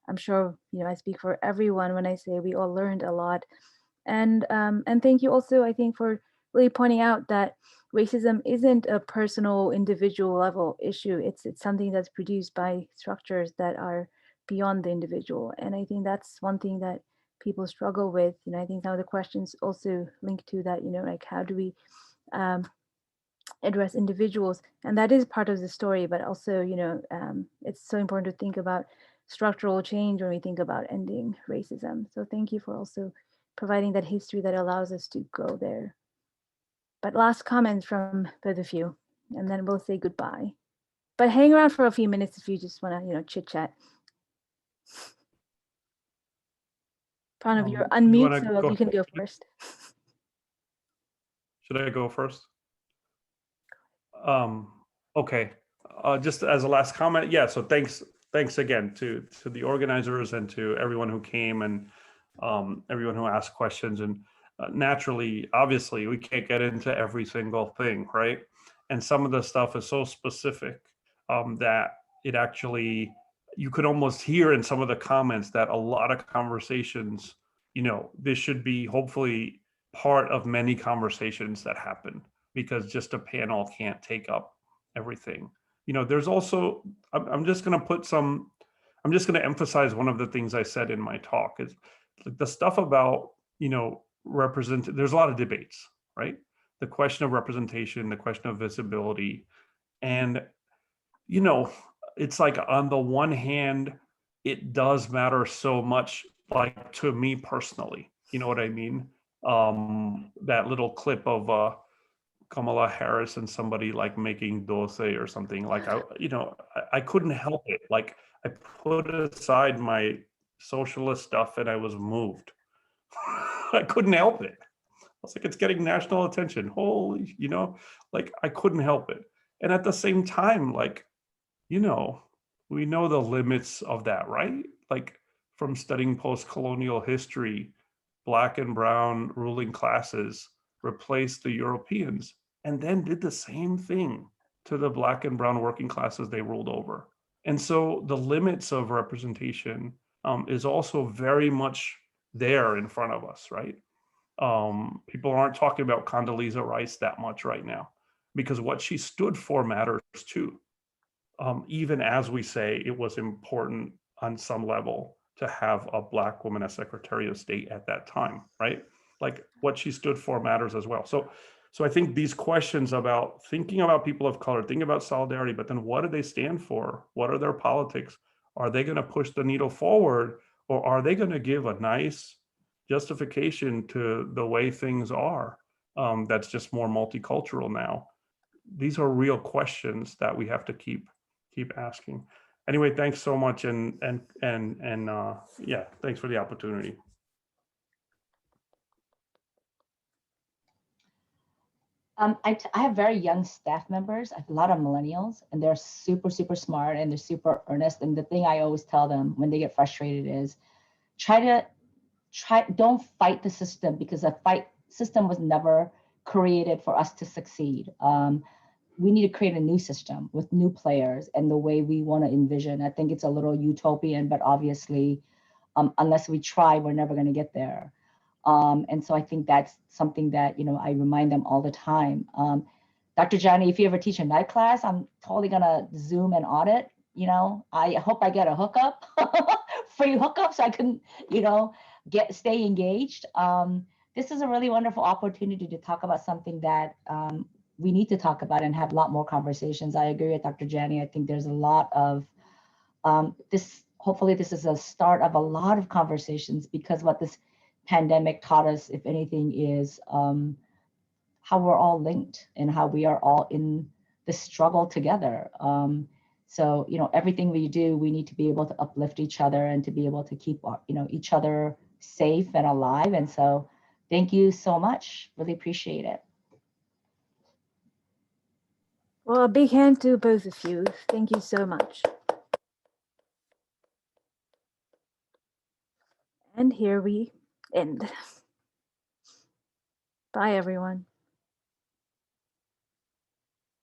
E: I'm sure I speak for everyone when I say we all learned a lot, and thank you also, I think, for really pointing out that racism isn't a personal, individual level issue. It's something that's produced by structures that are beyond the individual, and I think that's one thing that people struggle with. I think some of the questions also link to that. Like, how do we address individuals? And that is part of the story, but also, it's so important to think about structural change when we think about ending racism. So thank you for also providing that history that allows us to go there. But last comments from both of you, and then we'll say goodbye. But hang around for a few minutes if you just want to, chit chat. Pranav, you're unmute, so you can go first.
B: Should I go first? Okay. Just as a last comment, yeah. So thanks again to the organizers and to everyone who came, and everyone who asked questions. And naturally, obviously, we can't get into every single thing, right? And some of the stuff is so specific that it actually, you could almost hear in some of the comments that a lot of conversations, this should be hopefully part of many conversations that happen, because just a panel can't take up everything. There's also, I'm just going to emphasize one of the things I said in my talk is the stuff about, there's a lot of debates, right? The question of representation, the question of visibility. And, it's like, on the one hand, it does matter so much, like, to me personally, you know what I mean? That little clip of Kamala Harris and somebody like making doce or something, like, I couldn't help it. Like, I put aside my socialist stuff and I was moved. I couldn't help it. I was like, it's getting national attention. Holy, like, I couldn't help it. And at the same time, like, we know the limits of that, right? Like, from studying post-colonial history, Black and brown ruling classes replaced the Europeans and then did the same thing to the Black and brown working classes they ruled over. And so the limits of representation is also very much there in front of us, right? People aren't talking about Condoleezza Rice that much right now, because what she stood for matters too. Even as we say it was important on some level to have a Black woman as Secretary of State at that time, right? Like, what she stood for matters as well. So So I think these questions about thinking about people of color, thinking about solidarity, but then what do they stand for? What are their politics? Are they going to push the needle forward, or are they going to give a nice justification to the way things are? That's just more multicultural now. These are real questions that we have to keep asking. Anyway, thanks so much, and yeah, thanks for the opportunity.
D: I have very young staff members. I have a lot of millennials, and they're super, super smart, and they're super earnest. And the thing I always tell them when they get frustrated is don't fight the system, because the system was never created for us to succeed. We need to create a new system with new players and the way we want to envision. I think it's a little utopian, but obviously, unless we try, we're never going to get there. And so I think that's something that, I remind them all the time. Dr. Jani, if you ever teach a night class, I'm totally going to Zoom and audit. I hope I get a hookup, free hookup, so I can, stay engaged. This is a really wonderful opportunity to talk about something that we need to talk about and have a lot more conversations. I agree with Dr. Jani. I think there's a lot of this. Hopefully this is a start of a lot of conversations, because what this pandemic taught us, if anything, is how we're all linked and how we are all in the struggle together. So, everything we do, we need to be able to uplift each other and to be able to keep, each other safe and alive. And so thank you so much. Really appreciate it.
E: Well, a big hand to both of you. Thank you so much. And here we end. Bye, everyone.